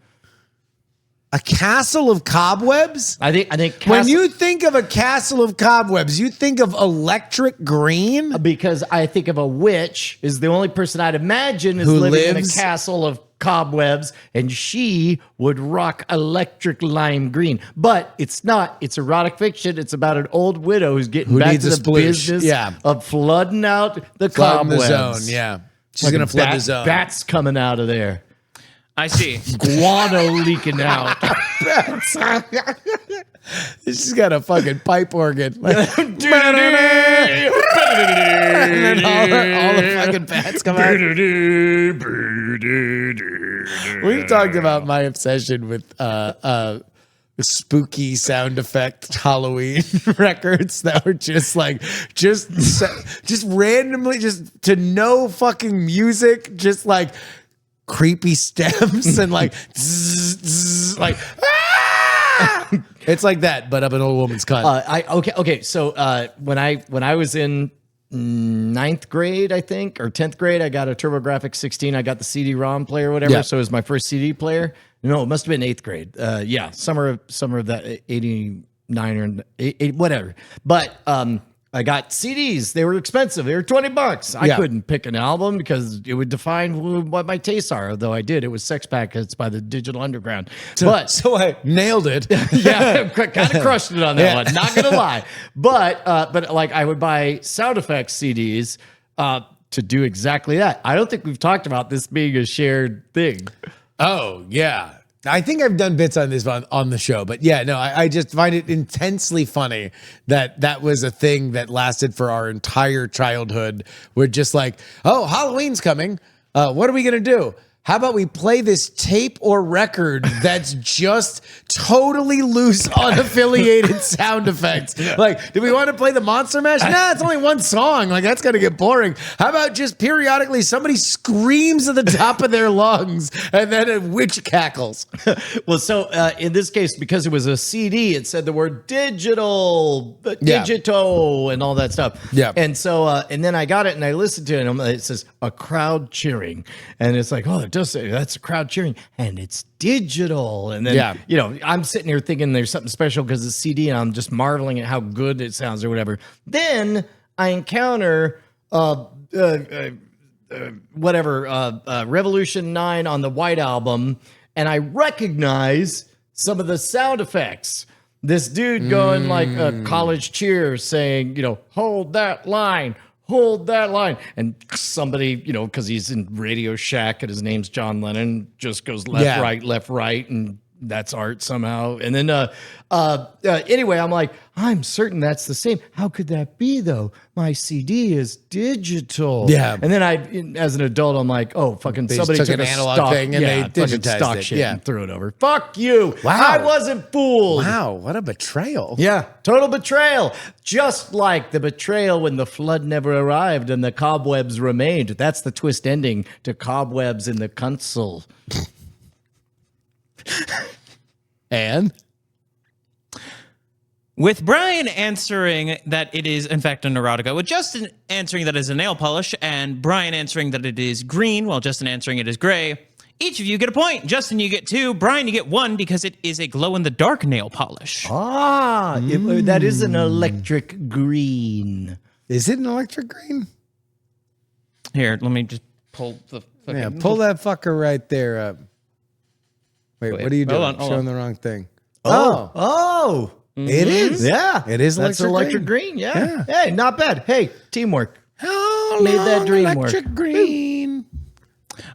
a castle of cobwebs. I think When castle- you think of a castle of cobwebs, you think of electric green. because I think of a witch is the only person I'd imagine is Who living lives- in a castle of cobwebs, and she would rock electric lime green. But it's not. It's erotic fiction. It's about an old widow who's getting Who back needs to a the sploosh. business Yeah. of flooding out the Flooding the cobwebs. zone, yeah. She's gonna flood the zone. Bats coming out of there. I see. Guano leaking out. She's got a fucking pipe organ. Like, and then all the fucking bats come out. We've talked about my obsession with spooky sound effect Halloween records that were just like just randomly, just to no fucking music, just like creepy stems and like zzz, like ah! It's like that, but up an old woman's cunt. Okay. So when I was in ninth grade, I think, or 10th grade, I got a TurboGrafx 16. I got the CD-ROM player, or whatever. Yeah. So it was my first CD player. No, it must have been 8th grade. Yeah, summer of that 89 or 8, whatever. But I got CDs. They were expensive. They were $20. I Yeah. couldn't pick an album because it would define what my tastes are. Although I did. It was Sex Packets by the Digital Underground. But so I nailed it. yeah, kind of crushed it on that Yeah. one. Not gonna lie, but like I would buy sound effects CDs to do exactly that. I don't think we've talked about this being a shared thing. Oh, yeah. I think I've done bits on this on the show, but yeah, no, I just find it intensely funny that that was a thing that lasted for our entire childhood. We're just like, oh, Halloween's coming. What are we going to do? How about we play this tape or record that's just totally loose, unaffiliated sound effects? Like, do we want to play the Monster Mash? Nah, it's only one song. Like, that's going to get boring. How about just periodically somebody screams at the top of their lungs and then a witch cackles? Well, so in this case, because it was a CD, it said the word digital, Yeah. digito, and all that stuff. Yeah. And so, and then I got it and I listened to it, and it says a crowd cheering, and it's like, oh, it does say that's a crowd cheering, and it's digital. And then, I'm sitting here thinking there's something special because it's CD, and I'm just marveling at how good it sounds or whatever. Then I encounter Revolution 9 on the White Album, and I recognize some of the sound effects. This dude going like a college cheer saying, hold that line, and somebody, because he's in Radio Shack and his name's John Lennon, just goes left, right, and that's art somehow. And then anyway, I'm like, I'm certain that's the same. How could that be though? My CD is digital. Yeah. And then as an adult, I'm like, oh, fucking somebody took an analog thing and they digitized it. Shit and threw it over. Fuck you. Wow. I wasn't fooled. Wow, what a betrayal. Yeah, total betrayal. Just like the betrayal when the flood never arrived and the cobwebs remained. That's the twist ending to Cobwebs in the Council. And with Brian answering that it is, in fact, an erotica, with Justin answering that it is a nail polish, and Brian answering that it is green, while Justin answering it is gray, each of you get a point. Justin, you get 2. Brian, you get 1 because it is a glow-in-the-dark nail polish. That is an electric green. Is it an electric green? Here, let me just pull the... pull that fucker right there up. Wait, what are you doing? Hold Showing on. the wrong thing. Oh. It is. Yeah. It is That's electric green. Yeah. Hey, not bad. Hey, teamwork. Oh, made that dream work. Electric green.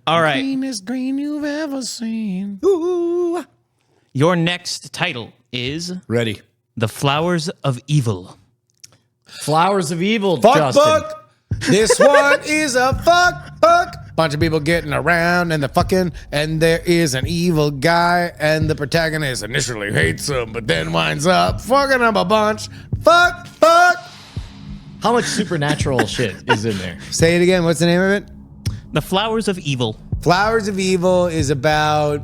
All right. Greenest green you've ever seen. Ooh. Your next title is... Ready. The Flowers of Evil. Flowers of Evil, Fuck Justin. book. This one is a fuck book. Bunch of people getting around and the fucking, and there is an evil guy, and the protagonist initially hates him, but then winds up fucking him a bunch. Fuck. How much supernatural shit is in there? Say it again. What's the name of it? The Flowers of Evil. Flowers of Evil is about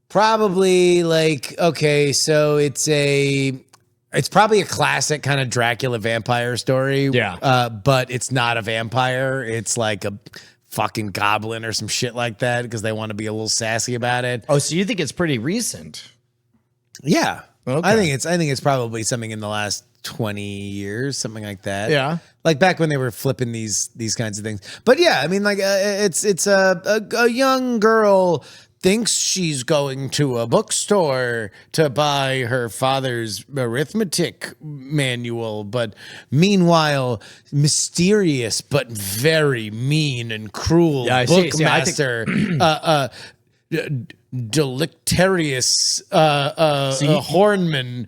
probably like, okay, so it's probably a classic kind of Dracula vampire story. Yeah. But it's not a vampire. It's like a fucking goblin or some shit like that because they want to be a little sassy about it. Oh, so you think it's pretty recent? Yeah. Okay. I think it's probably something in the last 20 years, something like that. Yeah. Like back when they were flipping these kinds of things. But yeah, I mean, like it's a young girl thinks she's going to a bookstore to buy her father's arithmetic manual, but meanwhile, mysterious but very mean and cruel bookmaster, Delictarius Hornman,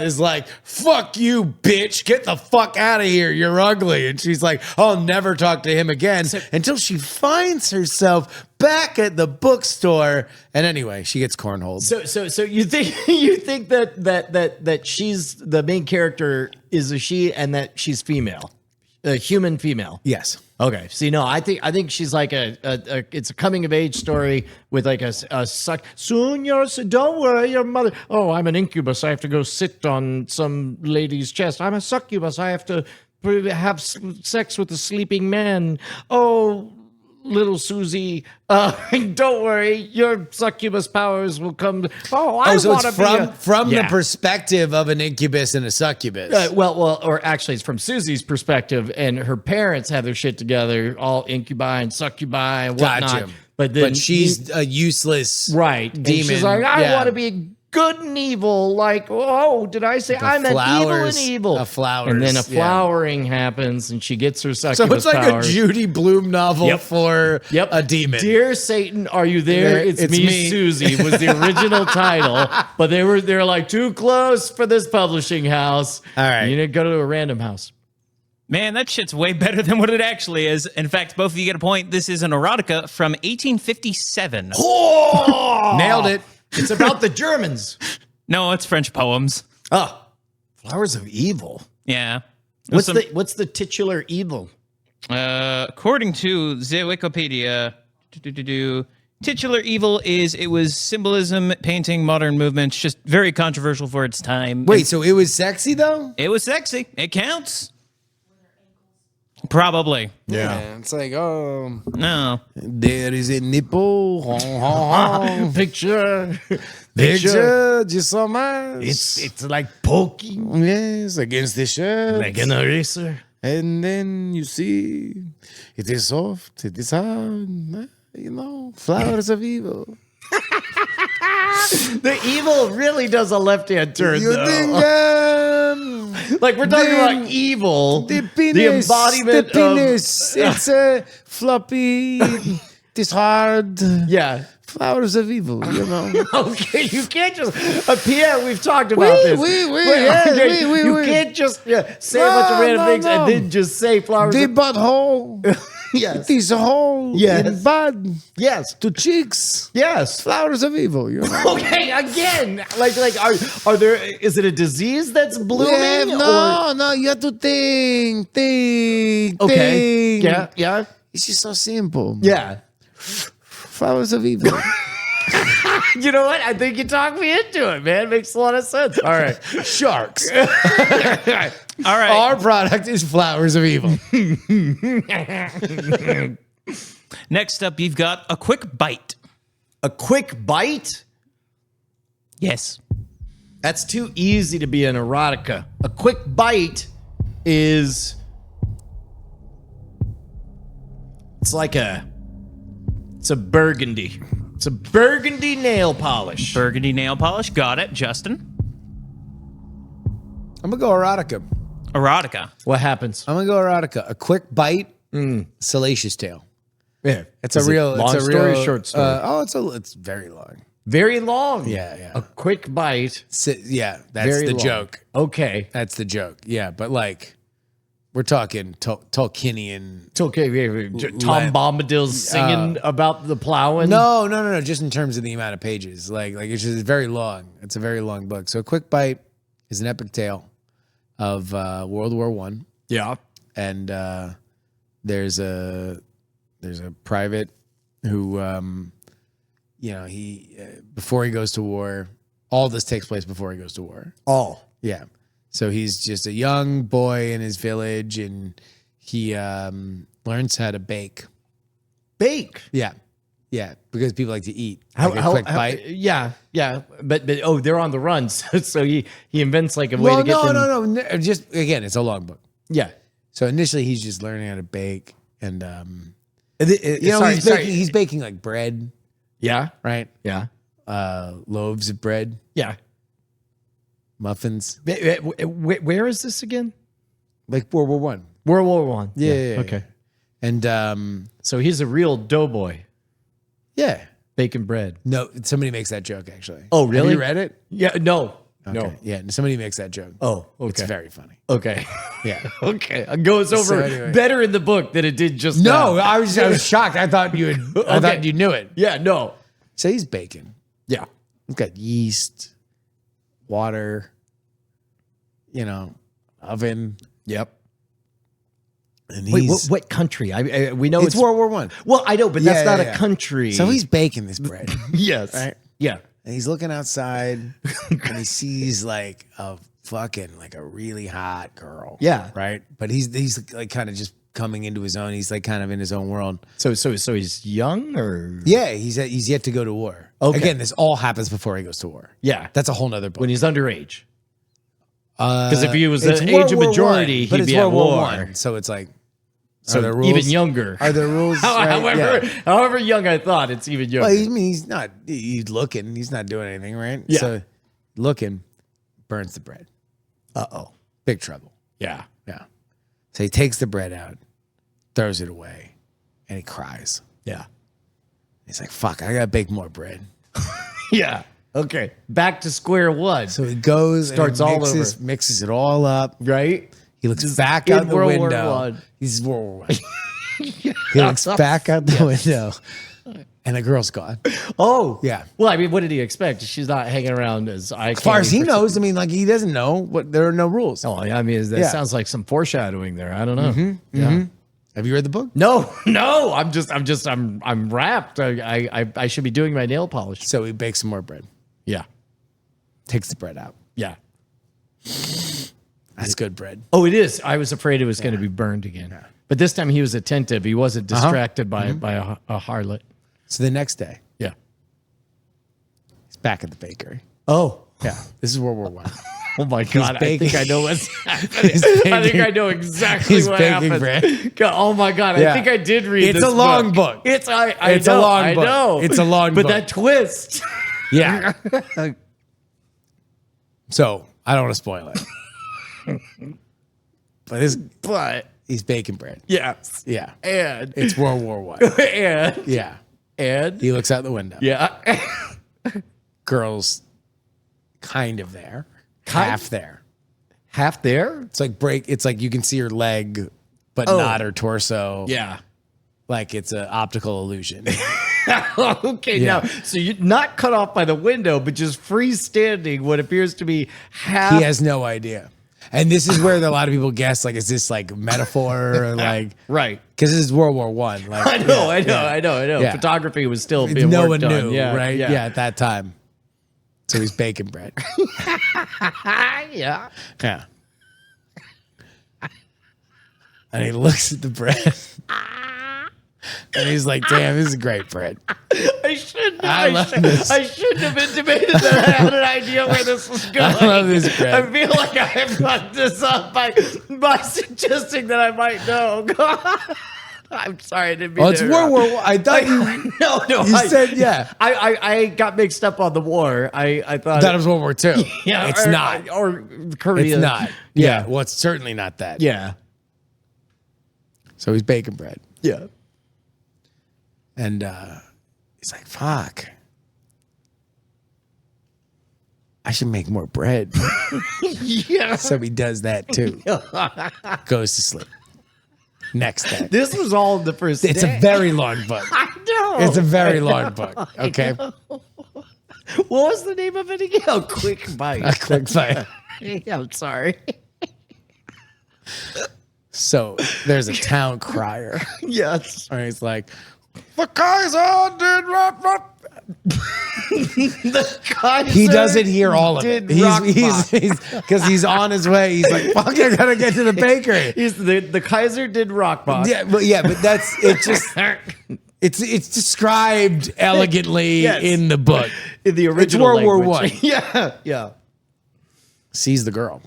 is like, fuck you, bitch, get the fuck out of here, you're ugly. And she's like, I'll never talk to him again until she finds herself back at the bookstore. And anyway, she gets cornholed. So you think that she's the main character is a she and that she's female, a human female? Yes. Okay. See, no, I think she's like it's a coming of age story with like a suck. Soon don't worry, your mother. Oh, I'm an incubus. I have to go sit on some lady's chest. I'm a succubus. I have to have sex with a sleeping man. Oh, little Susie, don't worry, your succubus powers will come. So it's from the perspective of an incubus and a succubus. Or actually, it's from Susie's perspective, and her parents have their shit together, all incubi and succubi and whatnot. Gotcha. But she's a useless demon. And she's like, I want to be good and evil. Like, oh, did I say I meant evil and evil? And then a flowering happens, and she gets her succubus powers. So it's like a Judy Blume novel for a demon. Dear Satan, are you there? It's me, Susie, was the original title. But they're like too close for this publishing house. All right. You need to go to a random house. Man, that shit's way better than what it actually is. In fact, both of you get a point. This is an erotica from 1857. Oh! Nailed it. It's about the Germans. No, it's French poems. Oh, Flowers of Evil. Yeah. What's the titular evil? According to the Wikipedia, titular evil it was symbolism, painting, modern movements, just very controversial for its time. Wait, so it was sexy though? It was sexy. It counts. Probably. Yeah. It's like, oh, No. there is a nipple. Picture. Picture, just so much. It's like poking yes, against the shirt. like an eraser. And then you see, it is soft, it is hard, flowers of evil. The evil really does a left-hand turn, You though. think Like we're talking the- about evil, the penis, embodiment the penis, it's a floppy, it is hard. Yeah. Flowers of evil, Okay, you can't just Pierre. We've talked about this. You can't just say a bunch of random things and then just say flowers. The butthole. Yes. It is a hole Yes. in bud Yes. to cheeks. Yes. Flowers of evil, Okay. Again, like, are there? Is it a disease that's blooming? no, you have to think. Okay. Think. Yeah. It's just so simple. Yeah. Flowers of evil. You know what? I think you talked me into it, man. Makes a lot of sense. All right. Sharks. All right. Our product is flowers of evil. Next up, you've got a quick bite. A quick bite? Yes. That's too easy to be an erotica. A quick bite is. It's a burgundy. It's a burgundy nail polish. Burgundy nail polish. Got it. Justin. I'm going to go erotica. Erotica. What happens? I'm going to go erotica. A quick bite, salacious tail. Yeah. It's a real long it's a story, real, short story. It's very long. Very long. Yeah. A quick bite. Yeah, that's Very the long. joke. Okay. That's the joke. Yeah, but like, we're talking Tolkienian. It's okay. Tom Bombadil's singing about the plowing. No. Just in terms of the amount of pages, like it's just very long. It's a very long book. So, a quick bite is an epic tale of World War One, Yeah. and there's a private who, he before he goes to war. All this takes place before he goes to war. Oh. Yeah. So he's just a young boy in his village, and he learns how to bake. Bake. Yeah, because people like to eat. Like a quick bite. Yeah. But they're on the run, so he invents like a way Well, to get them. no. Just again, it's a long book. Yeah. So initially, he's just learning how to bake, and Sorry. he's baking like bread, Yeah. right? Yeah. Loaves of bread, Yeah. muffins, Where is this again? like World War One. World War One. Yeah. Okay. And So he's a real doughboy yeah, baking bread. no, somebody makes that joke actually. Oh, Have really? you read it? Yeah. No. Okay. No. Yeah, somebody makes that joke. Oh. Okay. It's very funny. Okay. Yeah. Okay. It goes over anyway. better in the book than it did just No, now. I was shocked. I thought you had. I thought you knew it. Yeah. No. So he's baking. Yeah. He's got yeast, water, oven, Yep. and Wait. he's. What country? We know It's World War One. Well, I know, but Yeah, that's not yeah. a country. So he's baking this bread, yes. right? Yeah. And he's looking outside, and he sees like a really hot girl. Yeah. Right. But he's like kind of just coming into his own. He's like kind of in his own world. So he's young or Yeah. He's yet to go to war. Okay. Again, this all happens before he goes to war. yeah, That's a whole nother book. when he's underage. Because if he was the It's age World of War majority, I, but he'd it's be at World War war. I, so it's like, So are there rules? even younger. Are there rules? right? Yeah. However young I thought, it's even younger. Well, he's not. He's looking. He's not doing anything, right? Yeah. So looking, burns the bread. Uh-oh. Big trouble. Yeah. Yeah. So he takes the bread out, throws it away, and he cries. Yeah. He's like, "Fuck! I gotta bake more bread." Yeah. Okay. Back to square one. So he goes, Starts and all mixes it all up. right? He looks back in out the World War window. I. He's World War I. He looks back out the window, and the girl's gone. Oh. Yeah. Well, I mean, what did he expect? She's not hanging around as As far as he knows, I mean, like he doesn't know what there are no rules. Oh, I mean, that Yeah. sounds like some foreshadowing there. I don't know. Yeah. Have you read the book? No. I'm wrapped. I should be doing my nail polish. So he bakes some more bread. Yeah. Takes the bread out. Yeah. That's good bread. Oh, it is. I was afraid it was going to be burned again. But this time he was attentive. He wasn't distracted by a harlot. So the next day, Yeah. he's back at the bakery. Oh. Yeah, this is World War I. Oh my God! I baking- think I know what's happening. He's I think baking- I know exactly he's what baking happened. bread. God, oh my God! Yeah. I think I did read. It's this a long book. It's I It's a know, long I book. know. It's a long but book. that twist. Yeah. So I don't want to spoil it. But he's baking bread. Yes. Yeah. And It's World War I. and Yeah. and He looks out the window. yeah. Girl's kind of there. Kind- Half there. Half there. It's like you can see her leg, but Oh. not her torso. Yeah. Like it's an optical illusion. Okay, Yeah. now, so you're not cut off by the window, but just freestanding what appears to be half. He has no idea. And this is where a lot of people guess, like, is this like metaphor or like, Right. because this is World War One. Like, I know, yeah, I know. Yeah. Photography was still being no one worked on. knew, Yeah, right? Yeah. Yeah, at that time. So he's baking bread. Yeah. Yeah. And he looks at the bread. And he's like, damn, this is great bread. I shouldn't I love this. I shouldn't have intimated that I had an idea where this was going. I love this bread. I feel like I have fucked this up by suggesting that I might know. I'm sorry, I didn't mean Oh, it's to World interrupt. War One. I thought you No, You said, yeah. I got mixed up on the war. I thought that was World War Two. yeah, It's not. or Korea. It's not. Yeah. Yeah. Well, it's certainly not that. Yeah. So he's baking bread. Yeah. And he's like, fuck. I should make more bread. Yeah. So he does that too. Goes to sleep. Next day. This was all in the first It's day. a very long book. I know. It's a very long book. Okay. What was the name of it again? A quick bite. A quick fight. I'm sorry. So there's a town crier. Yes. And he's like, the Kaiser did rock. The Kaiser He doesn't hear all of it. did rock bot. Because he's on his way. He's like, fuck, I gotta get to the bakery. He's the Kaiser did rock box. Yeah, but that's it. Just it's described elegantly Yes. in the book. In the original World War language. One. Yeah. Yeah. Sees the girl.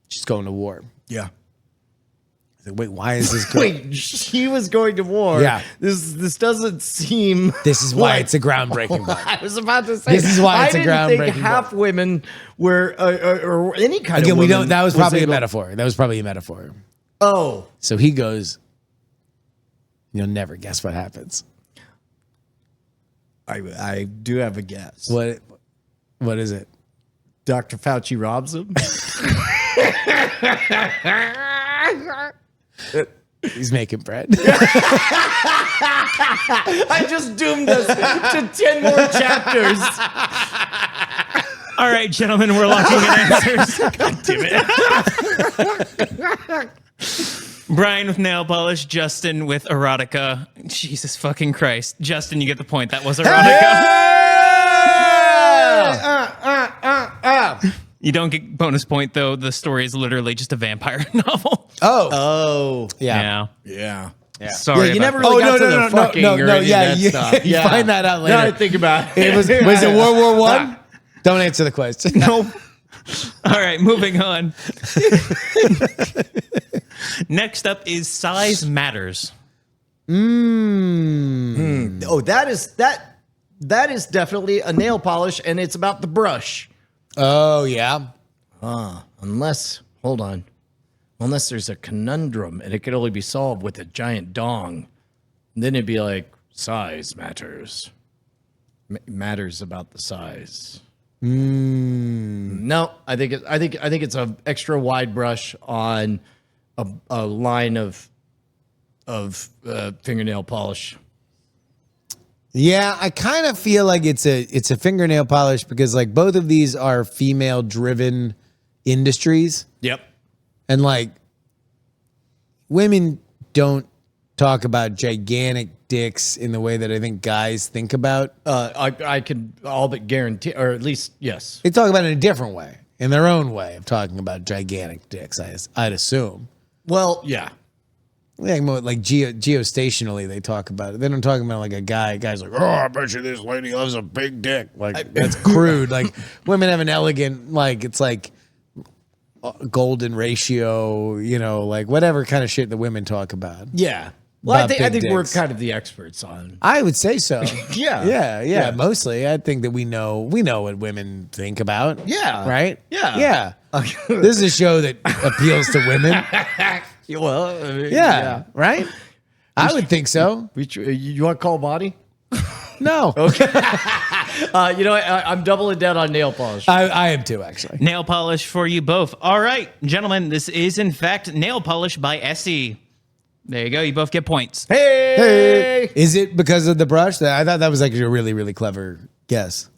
She's going to war. Yeah. He's like, wait, why is this girl? Wait, she was going to war. Yeah. This doesn't seem. This is why like- it's a groundbreaking book. I was about to say. This is why it's a I didn't think groundbreaking half book. women were or any kind Again, of we woman don't. That was probably a able- metaphor. That was probably a metaphor. Oh. So he goes. You'll never guess what happens. I do have a guess. What is it? Dr. Fouchy robs him. He's making bread. I just doomed us to 10 more chapters. All right, gentlemen, we're locking in answers. God damn it. Brian with nail polish, Justin with erotica. Jesus fucking Christ. Justin, you get the point. That was erotica. You don't get bonus point, though. The story is literally just a vampire novel. Oh. Yeah. Yeah. Sorry. Yeah, you about never that. really got to the fucking or any of that you, stuff. you find that out later. Now I think about it. Was it World War One? Don't answer the question. Nope. All right, moving on. Next up is size matters. Oh, that is definitely a nail polish, and it's about the brush. Oh yeah. Unless there's a conundrum, and it could only be solved with a giant dong. And then it'd be like size matters. Matters about the size. No, I think it's a extra wide brush on a line of fingernail polish. Yeah, I kind of feel like it's a fingernail polish because like both of these are female driven industries. Yep. And like women don't talk about gigantic dicks in the way that I think guys think about. I could all but guarantee, or at least yes. They talk about it in a different way. in their own way of talking about gigantic dicks. I'd assume. Well, yeah. Yeah, more like geostationally, they talk about it. They don't talk about like a guy's like, oh, I bet you this lady loves a big dick. Like that's crude. Like women have an elegant, like it's like golden ratio, you know, like whatever kind of shit that women talk about. Yeah. Well, About I big think we're dicks. kind of the experts on. I would say so. Yeah. Yeah. Mostly, I think that we know what women think about. Yeah. Right. Yeah. This is a show that appeals to women. Well, I mean, Yeah. Right. I would think so. You want to call body? No. Okay. I'm doubling down on nail polish. I am too, actually. Nail polish for you both. All right, gentlemen, this is in fact nail polish by Essie. There you go. You both get points. Hey! Is it because of the brush? I thought that was actually a really, really clever guess.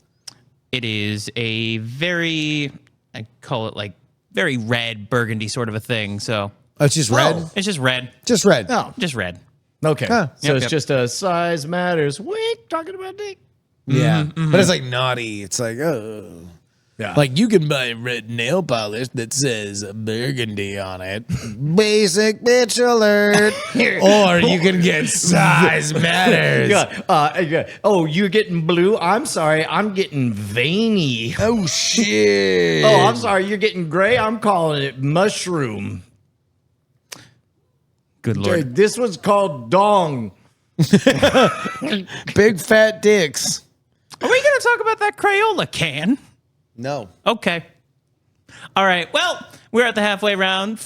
It is a very, I call it like very red burgundy sort of a thing. So Oh, it's just red? it's just red. Just red. Oh, Just red. okay. Huh. So it's Yep. just a size matters. Wait, talking about dick. Yeah. But it's like naughty. It's like, oh. Yeah. Like you can buy red nail polish that says burgundy on it. Basic bitch alert. Or you can get size matters. yeah. Oh, you're getting blue? I'm sorry. I'm getting veiny. Oh, shit. Oh, I'm sorry. You're getting gray? I'm calling it mushroom. Good lord. Dude, this one's called dong. Big fat dicks. Are we going to talk about that Crayola can? No. Okay. All right. Well, we're at the halfway round.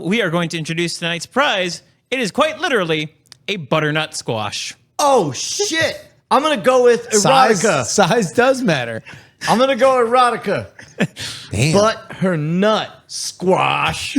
We are going to introduce tonight's prize. It is quite literally a butternut squash. Oh, shit. I'm going to go with erotica. Size does matter. I'm going to go erotica. Damn. But her nut squash.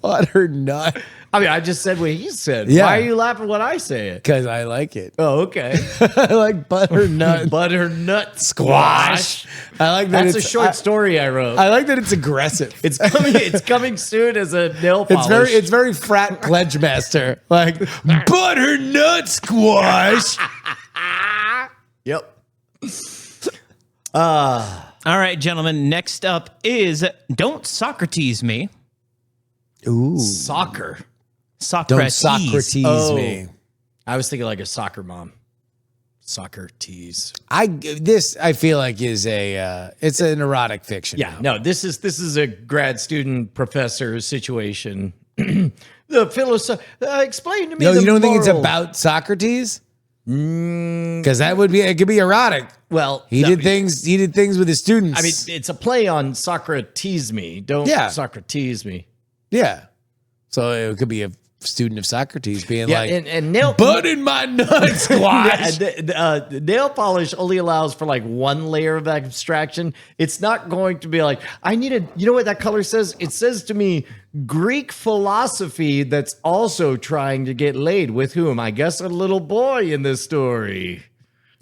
Butter nut. I mean, I just said what he said. Yeah. Why are you laughing when I say it? Because I like it. Oh, okay. I like butternut Butternut squash. I like that. That's a it's short story I wrote. I like that it's aggressive. It's coming soon as a nail polish. It's very frat pledge master. Like butternut squash. Yep. All right, gentlemen. Next up is Don't Socrates Me. Ooh. Soccer. Don't Socrates. Socrates Oh. me. I was thinking like a soccer mom. Soccer tease. I feel like is it's an erotic fiction. Yeah, no, this is a grad student professor situation. The philosophy. Explain to me. No, the you don't think it's morals. about Socrates? Because that would be. It could be erotic. Well, He no, did things. He did things with his students. I mean, it's a play on Socrates me. Don't Socrates me. yeah. So it could be a student of Socrates being Yeah, like, and nail. "Bud in my nut squash." The nail polish only allows for like one layer of abstraction. It's not going to be like, I need a, you know what that color says? It says to me, Greek philosophy that's also trying to get laid with whom? I guess a little boy in this story.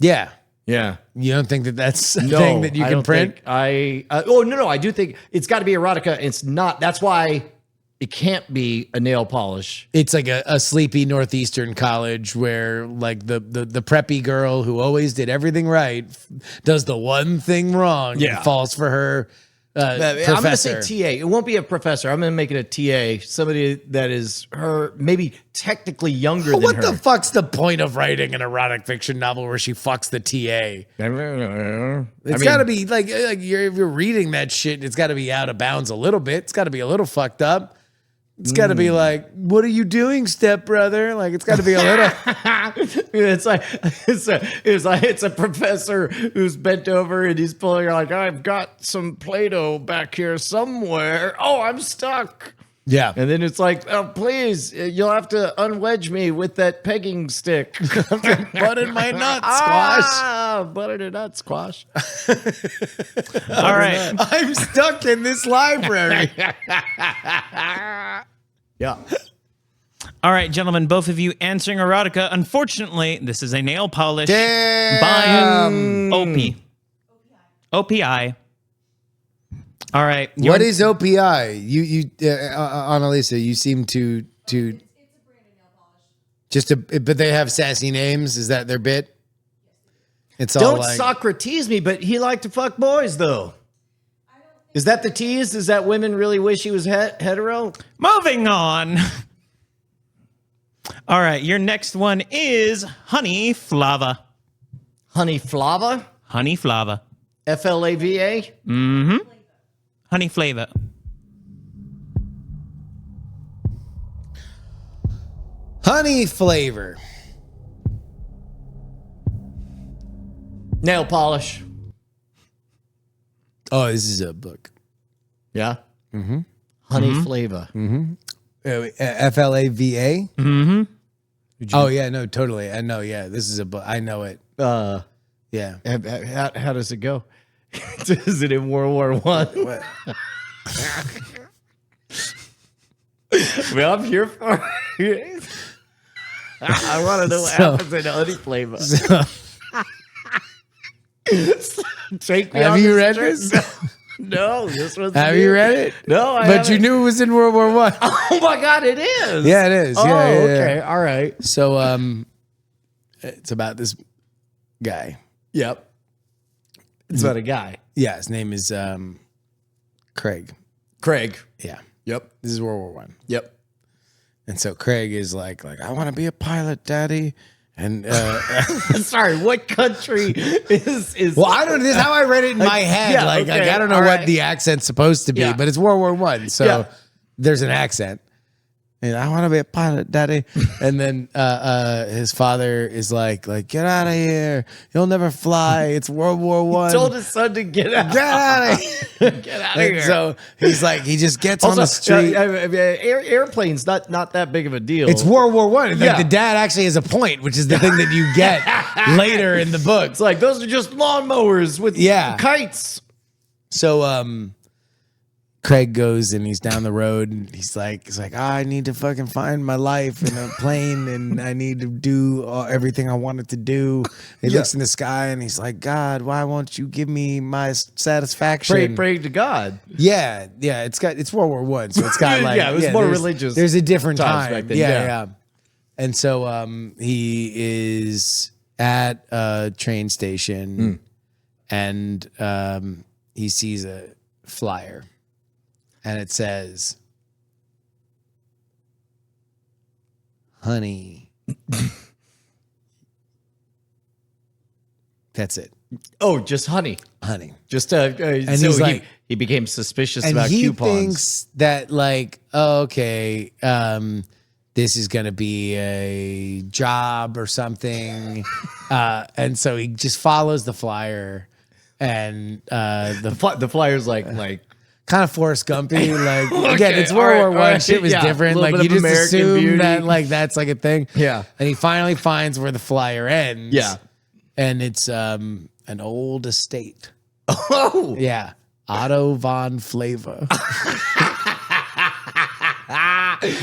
Yeah. Yeah. You don't think that that's a thing that you I can don't print? think no. I do think it's got to be erotica. It's not. That's why it can't be a nail polish. It's like a sleepy northeastern college where like the preppy girl who always did everything right does the one thing wrong and falls for her professor. I'm going to say TA. It won't be a professor. I'm going to make it a TA. Somebody that is her, maybe technically younger than What her. the fuck's the point of writing an erotic fiction novel where she fucks the TA? It's got to be like if you're reading that shit, it's got to be out of bounds a little bit. It's got to be a little fucked up. It's got to be like, what are you doing, stepbrother? Like, it's got to be a little. It's a professor who's bent over and he's pulling like, I've got some Play-Doh back here somewhere. Oh, I'm stuck. Yeah. And then it's like, oh, please, you'll have to unwedge me with that pegging stick. Butt in my nut squash. Butter to nut squash. All right. I'm stuck in this library. Yeah. All right, gentlemen, both of you answering erotica. Unfortunately, this is a nail polish Damn. by OP. OPI. All right. What is OPI? You Annalisa, you seem to It's a brand of nail polish. but they have sassy names. Is that their bit? It's all Don't like, Socrates me, but he liked to fuck boys, though. Is that the tease? Is that women really wish he was hetero? Moving on. All right, your next one is Honey Flava. Honey Flava? Honey Flava. Flava? Honey Flavor. Honey flavor. Nail polish. Oh, this is a book. Yeah? Mm-hmm. Honey Flava. Flava. Mm-hmm. Oh yeah, no, totally. I know. Yeah, this is a book. I know it. Yeah. How does it go? Is it in World War One? Well, I'm here for it. I want to know what happens in Honey Flava. Take me Have on you this read trip. this? No, this was. Have you read it? No, I But you haven't. knew it was in World War One. Oh my God, it is. Yeah, it is. Oh, Yeah, yeah, yeah. okay. All right. So, it's about this guy. Yep. It's about a guy. Yeah, his name is Craig. Craig. Yeah, Yep. this is World War One. Yep. And so Craig is like I want to be a pilot, Daddy. And Sorry, what country is? well, I don't know. This is how I read it in my head. yeah, like okay, I don't know all what right. the accent's supposed to be, Yeah. but it's World War One, so Yeah. there's an accent. And I want to be a pilot, Daddy. And then his father is like, get out of here. You'll never fly. It's World War One. told his son to get out. Get out of here. Get out of And here. so he's like, he just gets on Also, the street. airplanes not that big of a deal. It's World War One. Like Yeah. the dad actually has a point, which is the thing that you get later in the book. It's like those are just lawnmowers with Yeah. kites. So Craig goes and he's down the road and he's like, I need to fucking find my life in a plane and I need to do everything I wanted to do. He looks in the sky and he's like, God, why won't you give me my satisfaction? Pray to God. Yeah, it's World War One, so it's got like Yeah, it was more there's- religious There's a different times time back then, Yeah, yeah. And so he is at a train station and he sees a flyer and it says, "Honey." That's it. Oh, just honey. Honey. Just so he's like- he became suspicious And about he coupons. thinks that like, oh, okay, this is gonna be a job or something, and so he just follows the flyer, and the flyer's like kind of Forrest Gumpy, like Okay, again, it's all World right, War all One. right, Shit was yeah, different. a little Like bit you of just American assume Beauty. that like that's like a thing. Yeah. And he finally finds where the flyer ends. Yeah. And it's an old estate. oh Yeah. Otto von Flava.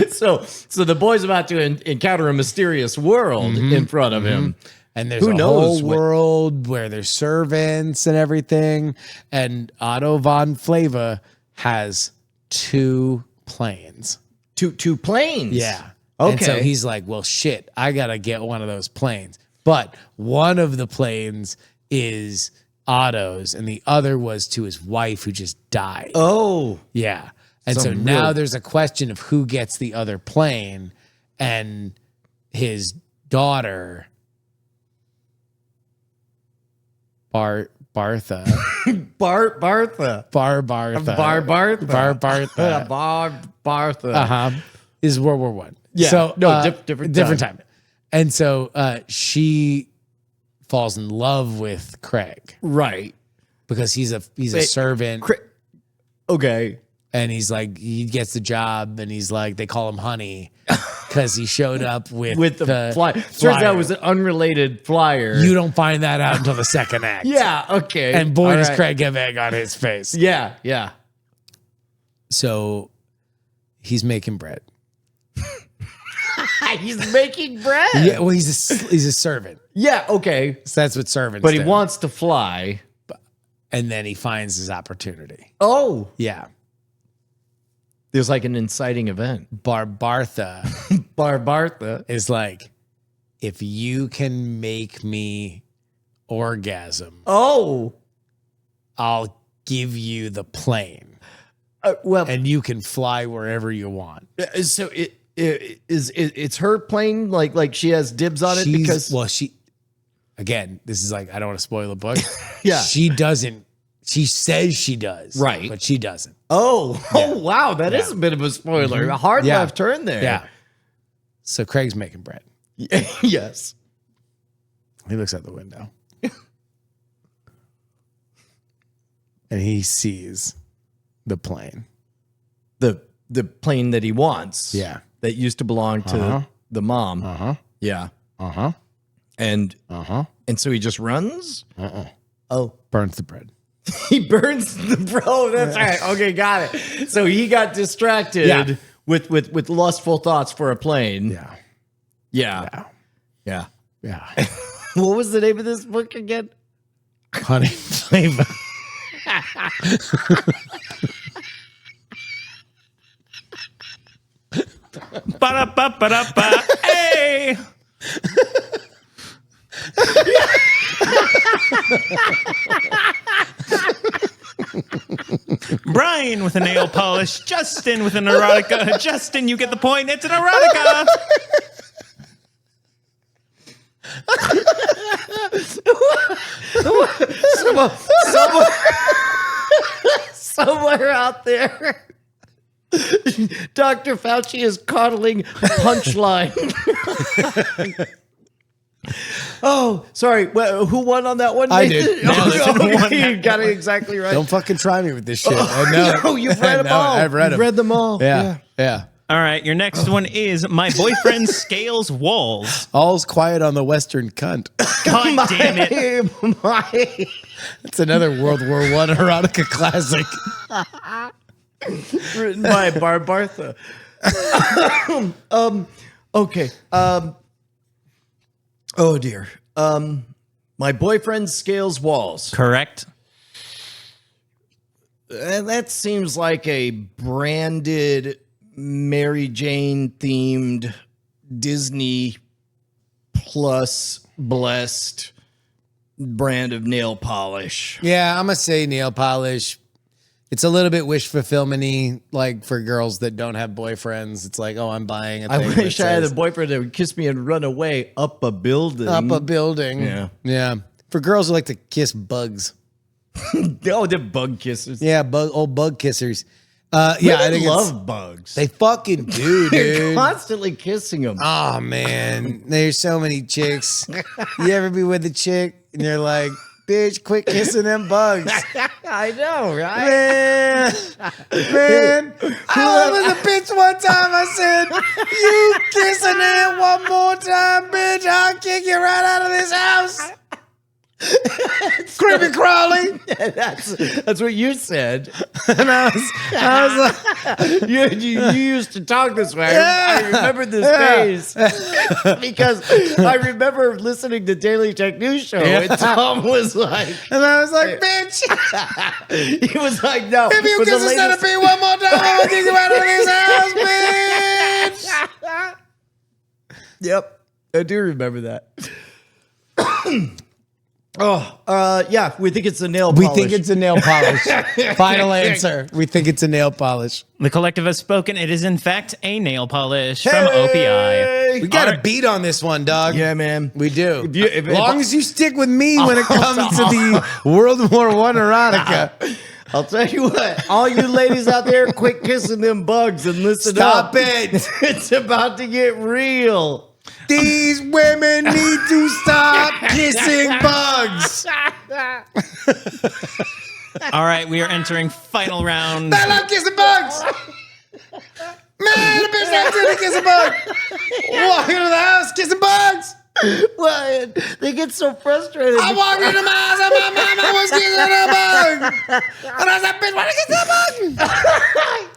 so the boy's about to encounter a mysterious world in front of him. And there's Who a knows whole what- world where there's servants and everything. And Otto von Flava has 2 planes. Two planes. Yeah. Okay. And so he's like, well, shit, I got to get one of those planes. But one of the planes is Otto's and the other was to his wife who just died. Oh. Yeah. And so Some now real- there's a question of who gets the other plane, and his daughter, Bartha. Bartha. Bartha. Bartha. Bartha. Is World War One. Yeah. So No, different time. And so she falls in love with Craig Right. because he's a Wait, servant. Okay. And he's like, he gets the job, and he's like, they call him Honey because he showed up with The flyer. Turns flyer. out it was an unrelated flyer. You don't find that out until the second act. Yeah. Okay. And boy, All does right. Craig have egg on his face. Yeah. Yeah. So he's making bread. He's making bread. Yeah, well, he's a servant. Yeah. Okay. So that's what servants But he do. wants to fly. And then he finds his opportunity. Oh. Yeah. There's like an inciting event. Bartha Bartha. is like, if you can make me orgasm, Oh. I'll give you the plane, Well, and you can fly wherever you want. so it's her plane. Like she has dibs on it because Again, this is like, I don't want to spoil the book. Yeah. She doesn't. She says she does, Right. but she doesn't. Oh wow, that is a bit of a spoiler. A hard Yeah. left turn there. Yeah. So Craig's making bread. Yes. He looks out the window. And he sees the plane. The plane that he wants. Yeah. That used to belong to the mom. Uh-huh. Yeah. Uh-huh. And Uh-huh. so he just runs. Oh. Burns the bread. He burns the bro. That's right. Okay, got it. So he got distracted Yeah. with lustful thoughts for a plane. Yeah. Yeah. Yeah. Yeah. What was the name of this book again? Honey flavor. Ba-da-ba-ba-da-ba. Hey! Brian with a nail polish. Justin with an erotica. Justin, you get the point. It's an erotica. Somewhere out there, Dr. Fouchy is coddling Punchline. Oh, sorry. Well, who won on that one? I Nathan? did. Okay, you got it exactly right. Don't fucking try me with this shit. I know. No, you've read them I know, all. I've read You've them. read them all. Yeah. Yeah. All right, your next one is My Boyfriend Scales Walls. All's quiet on the Western cunt. God damn it. My, That's another World War I erotica classic. written by Barbartha. Okay. Oh dear. My boyfriend scales walls. Correct. That seems like a branded Mary Jane themed Disney Plus blessed brand of nail polish. Yeah, I'm going to say nail polish. It's a little bit wish fulfillment-y, like for girls that don't have boyfriends. It's like, oh, I'm buying a I thing. wish that I had a says, boyfriend that would kiss me and run away up a building. up a building. Yeah. Yeah. For girls who like to kiss bugs. Oh, they're bug kissers. Yeah, old bug kissers. Yeah, I Women think love bugs. they fucking do, They're dude. constantly kissing them. Oh man, there's so many chicks. You ever be with a chick and you're like, bitch, quit kissing them bugs. I know, right? Man, I was a bitch one time. I said, you kissing it one more time, bitch, I'll kick you right out of this house. Creepy crawly. That's what you said. And I was like, You used to talk this way. Yeah. I remember this phase because I remember listening to Daily Tech News Show and Tom was like, and I was like, bitch, he was like, no. if you for the kiss a latest- centipede one more time, I'm gonna kick you out of this house, bitch. Yep, I do remember that. Yeah, we think it's a nail We polish. think it's a nail polish. Final answer. We think it's a nail polish. The collective has spoken. It is, in fact, a nail polish from OPI. We got All a beat on this one, dog. Yeah, man. We do. If As long as you stick with me when it comes to the World War I erotica. I'll tell you what, all you ladies out there, quit kissing them bugs and listen Stop up. it. It's about to get real. These women need to stop kissing bugs. All right, we are entering final round. I love kissing bugs. Man, the bitch next to me kissing bugs. Walking into the house kissing bugs. Well, they get so frustrated. I walked into my house and my mama was kissing a bug. And I said, bitch, why did you kiss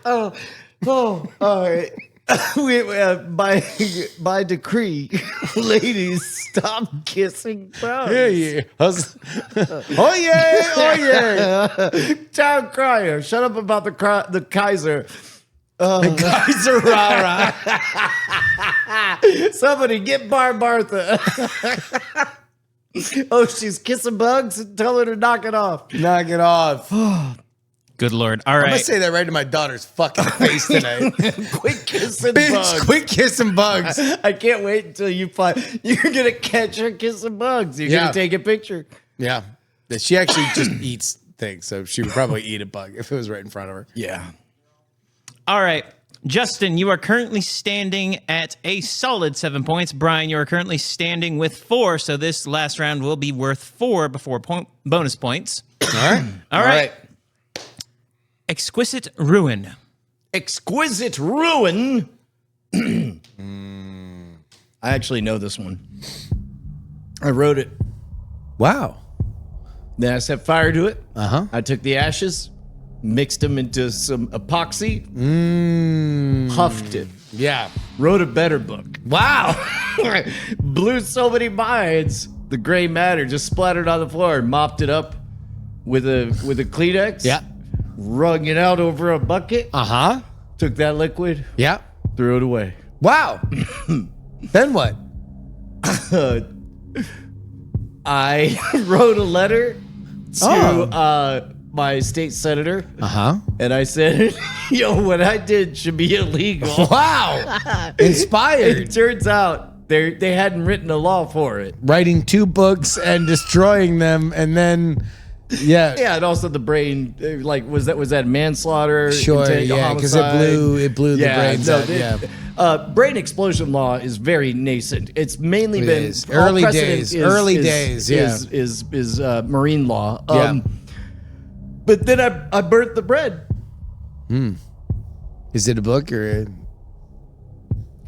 a bug? All right. By decree, ladies, stop kissing bugs. Yeah. Oh, yeah. Oh, yeah. Town crier, shut up about the Kaiser. Kaiser rah. Somebody get Barbartha. Oh, she's kissing bugs? Tell her to knock it off. Knock it off. Good Lord. All I'm gonna right. say that right to my daughter's fucking face tonight. Quit kissing Bitch, bugs. quit kissing bugs. I can't wait until you find you're gonna catch her kissing bugs. You're Yeah. gonna take a picture. Yeah. She actually just eats things, so she would probably eat a bug if it was right in front of her. Yeah. All right. Justin, you are currently standing at a solid 7 points. Brian, you are currently standing with 4, so this last round will be worth 4 before bonus points. All right. All right. Exquisite Ruin. Exquisite Ruin. I actually know this one. I wrote it. Wow. Then I set fire to it. Uh-huh. I took the ashes, mixed them into some epoxy, puffed it, Yeah. wrote a better book. Wow. Blew so many minds. The gray matter just splattered on the floor and mopped it up with a Kleenex. Yeah. Wrung it out over a bucket. Uh-huh. Took that liquid, Yeah. threw it away. Wow. Then what? I wrote a letter to my state senator, Uh-huh. and I said, "Yo, what I did should be illegal." Wow. Inspired. It turns out they hadn't written a law for it. Writing 2 books and destroying them, and then yeah. Yeah, and also the brain, like, was that manslaughter? Sure, intent, yeah, because homicide? it blew the brains out. Yeah. Brain explosion law is very nascent. It's mainly It been is. all Early precedent days, early days, yeah. is marine law. Yeah. But then I burnt the bread. Is it a book or a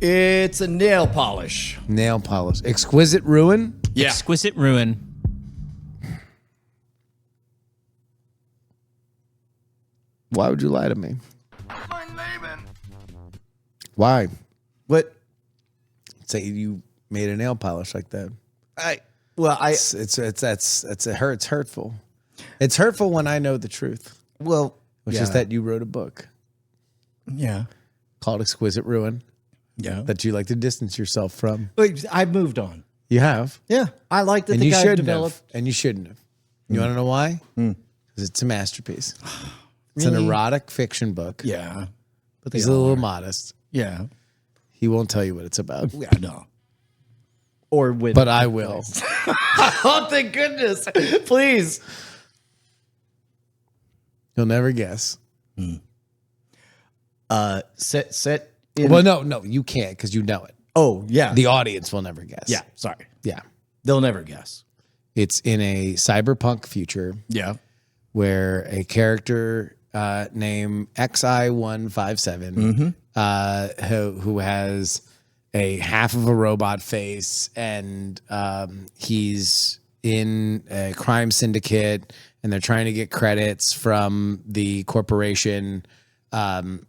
It's a nail polish. nail polish? Exquisite Ruin? Yeah. Exquisite Ruin. Why would you lie to me? Why? What? Say you made a nail polish like that. It It's hurtful. It's hurtful when I know the truth, which is that you wrote a book Yeah. called Exquisite Ruin Yeah. that you like to distance yourself from. Wait, I've moved on. You have. Yeah. I like that And the you guy shouldn't developed. have. And you shouldn't have. You want to know why? Because it's a masterpiece. It's an Really? erotic fiction book. Yeah. But He's a little modest. Yeah. He won't tell you what it's about. Yeah, no. Or with. But I will. Oh, thank goodness. Please. You'll never guess. Set in. Well, no, you can't because you know it. Oh, yeah. The audience will never guess. Yeah, sorry. Yeah. They'll never guess. It's in a cyberpunk future Yeah. where a character named XI157 who has a half of a robot face and he's in a crime syndicate and they're trying to get credits from the corporation. And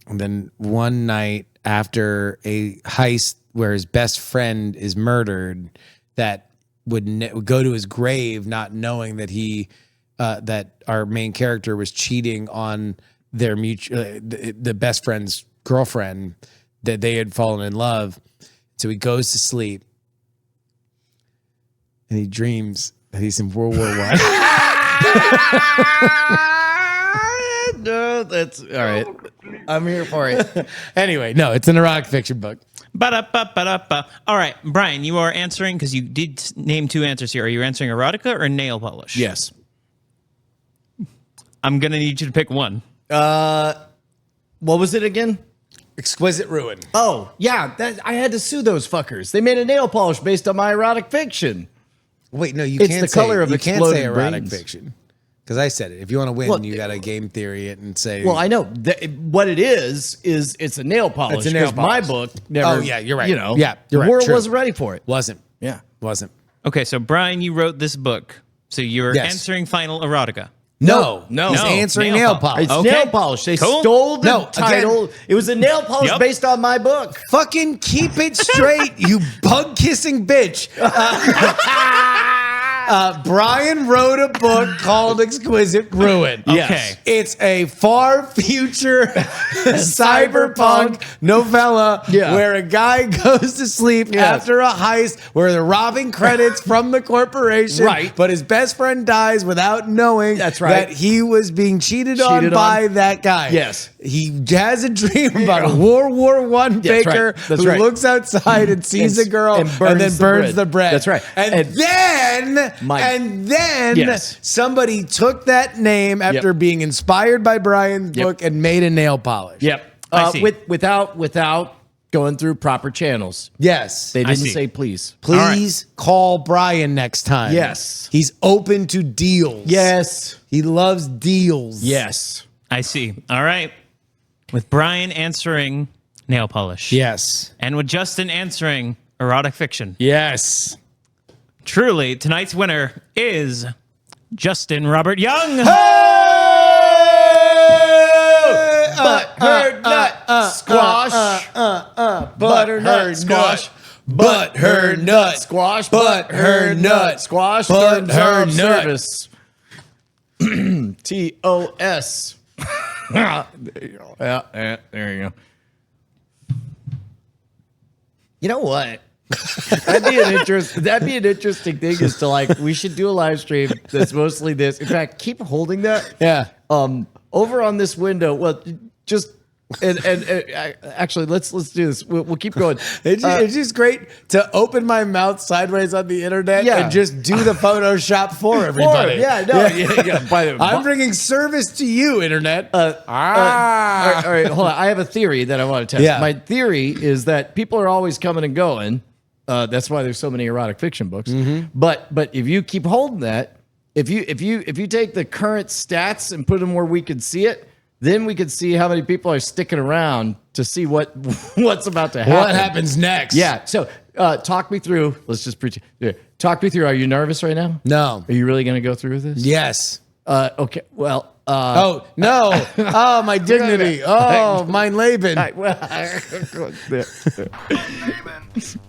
then one night after a heist where his best friend is murdered, that would go to his grave not knowing that he that our main character was cheating on their mutual the best friend's girlfriend, that they had fallen in love. So he goes to sleep and he dreams that he's in World War I. No, that's all right. I'm here for it. Anyway, no, it's an erotic fiction book. Ba-da-ba-ba-da-ba. All right, Brian, you are answering because you did name 2 answers here. Are you answering erotica or nail polish? Yes. I'm going to need you to pick one. What was it again? Exquisite Ruin. Oh, yeah. I had to sue those fuckers. They made a nail polish based on my erotic fiction. Wait, no, you It's can't the say, color of you can't exploded say erotic brains. fiction. Because I said it. If you want to win, Well, you got to game theory it and say. Well, I know what it is it's a nail polish. It's a nail 'cause my polish. book never. Oh, yeah, you're right. You know, Yeah, you're the right, world true. wasn't ready for it. wasn't. Yeah. Wasn't. Okay, so Brian, you wrote this book. So you're Yes. answering final erotica. No. No. He's No, answering nail nail polish. It's Okay. nail polish. They Cool. stole the No, title. It was a nail polish Yep. based on my book. Fucking keep it straight, you bug kissing bitch. Brian wrote a book called Exquisite Ruin. Okay. It's a far future cyberpunk novella where a guy goes to sleep after a heist where they're robbing credits from the corporation. Right. But his best friend dies without knowing That's right. that he was being cheated on by that guy. Yes. He has a dream about a World War I baker right. That's who right. looks outside and sees a girl and then burns the bread. That's right. And then Yes. somebody took that name after being inspired by Brian's book and made a nail polish. Yep. I see. Without going through proper channels. Yes. They didn't see. say please. Please call Brian next time. Yes. He's open to deals. Yes. He loves deals. Yes. I see. All right. With Brian answering nail polish. Yes. And with Justin answering erotic fiction. Yes. Truly, tonight's winner is Justin Robert Young. Butternut squash. Butternut squash. But her nut. Squash. But her nut. Squash. But Terms her of nut. service. TOS. There you go. Yeah, there you go. You know what? That'd be an interesting thing is to like we should do a live stream that's mostly this. In fact, keep holding that. Yeah. Over on this window. Well, just and actually let's do this. We'll keep going. It's just great to open my mouth sideways on the internet and just do the Photoshop for everybody. I'm bringing service to you, internet. All right, hold on. I have a theory that I want to test. Yeah. My theory is that people are always coming and going. That's why there's so many erotic fiction books. But if you keep holding that, if you take the current stats and put them where we can see it, then we can see how many people are sticking around to see what's about to happen. What happens next? Yeah. So talk me through. Let's just preach. Talk me through. Are you nervous right now? No. Are you really going to go through with this? Yes. Okay. Well. Oh no! Oh, my dignity! Oh, mein Leben! All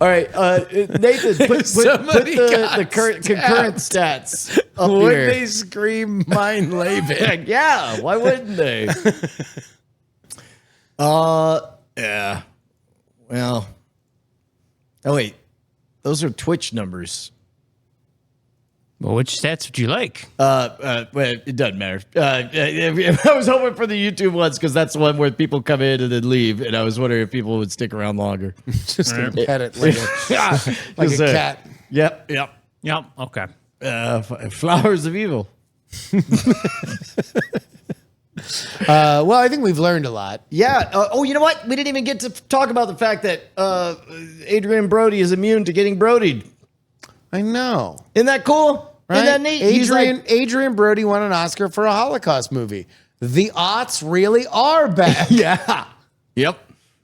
right, Nathan, put the concurrent stats up Would here. they scream mein Leben? Yeah, why wouldn't they? Yeah. Well. Oh wait, those are Twitch numbers. Well, which stats would you like? Well, it doesn't matter. I was hoping for the YouTube ones because that's the one where people come in and then leave, and I was wondering if people would stick around longer. Just gonna pet it like like a cat. Yep. Yep. Okay. Flowers of Evil. Well, I think we've learned a lot. Yeah. Oh, you know what? We didn't even get to talk about the fact that Adrian Brody is immune to getting Brodied. I know. Isn't that cool? Right? Isn't that neat? Adrian Brody won an Oscar for a Holocaust movie. The aughts really are bad. Yeah. Yep.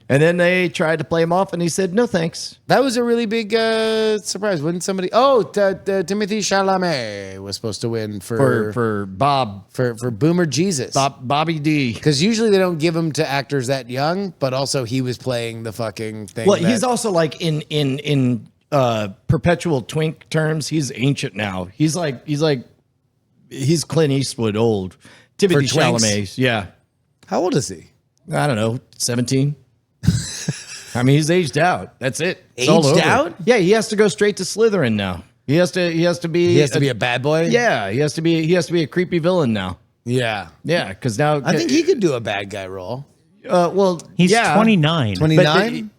And then they tried to play him off, and he said, "No, thanks." That was a really big surprise. Wouldn't somebody? Oh, Timothy Chalamet was supposed to win For Bob, for Boomer Jesus. Bobby D. Because usually they don't give them to actors that young, but also he was playing the fucking thing. Well, he's also like in perpetual twink terms. He's ancient now. He's Clint Eastwood old. Timothy For twinks? Chalamet. Yeah. How old is he? I don't know, 17. I mean, he's aged out. That's it. It's all Aged over. out? Yeah, he has to go straight to Slytherin now. He has to be. He has to be a bad boy. Yeah, he has to be a creepy villain now. Yeah. Yeah, because now I think he could do a bad guy role. Well, He's yeah, 29. 29.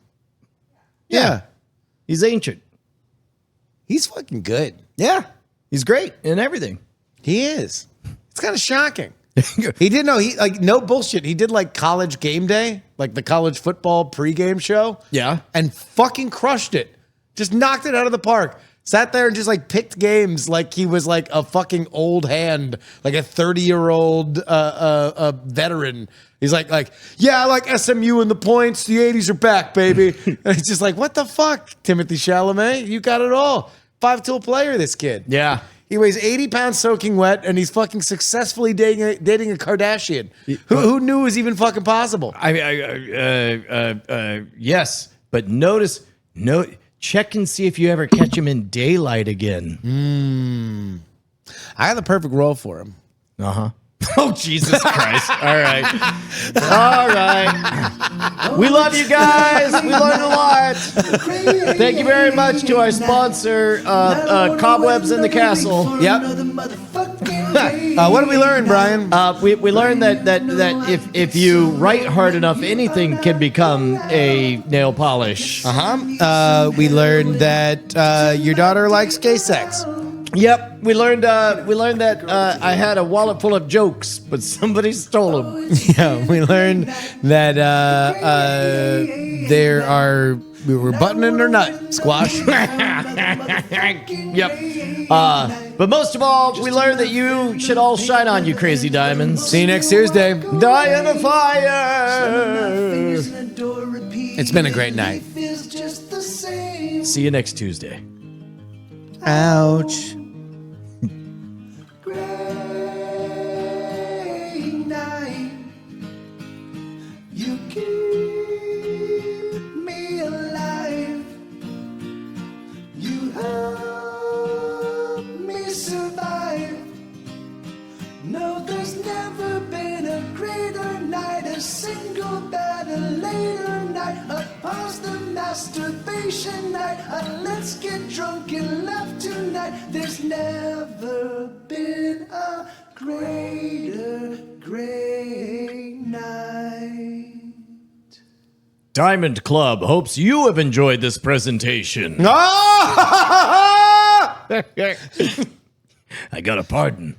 Yeah, he's ancient. He's fucking good. Yeah, he's great in everything. He is. It's kind of shocking. He did no bullshit. He did like College Game Day, like the college football pregame show. Yeah. And fucking crushed it. Just knocked it out of the park. Sat there and just like picked games like he was like a fucking old hand, like a 30-year-old veteran. He's like, yeah, I like SMU in the points. The 80s are back, baby. And it's just like, what the fuck, Timothy Chalamet? You got it all. 5-tool player, this kid. Yeah. He weighs 80 pounds soaking wet, and he's fucking successfully dating a Kardashian. Who knew it was even fucking possible? Yes, but notice, check and see if you ever catch him in daylight again. I have the perfect role for him. Uh-huh. Oh, Jesus Christ. All right. All right. We love you guys. We learned a lot. Thank you very much to our sponsor, Cobwebs in the Castle. Yep. What did we learn, Brian? We learned that if you write hard enough, anything can become a nail polish. We learned that your daughter likes gay sex. Yep, we learned that I had a wallet full of jokes, but somebody stole them. Yeah, we learned that we were buttoning her nut, Squash. Yep. But most of all, we learned that you should all shine on, you crazy diamonds. See you next Tuesday. Die in the fire. It's been a great night. See you next Tuesday. Ouch. You keep me alive. You help me survive. No, there's never been a greater night, a single better later night, a pause the masturbation night, a let's get drunk and laugh tonight. There's never been a greater, great night. Diamond Club hopes you have enjoyed this presentation. Ah! I got a pardon.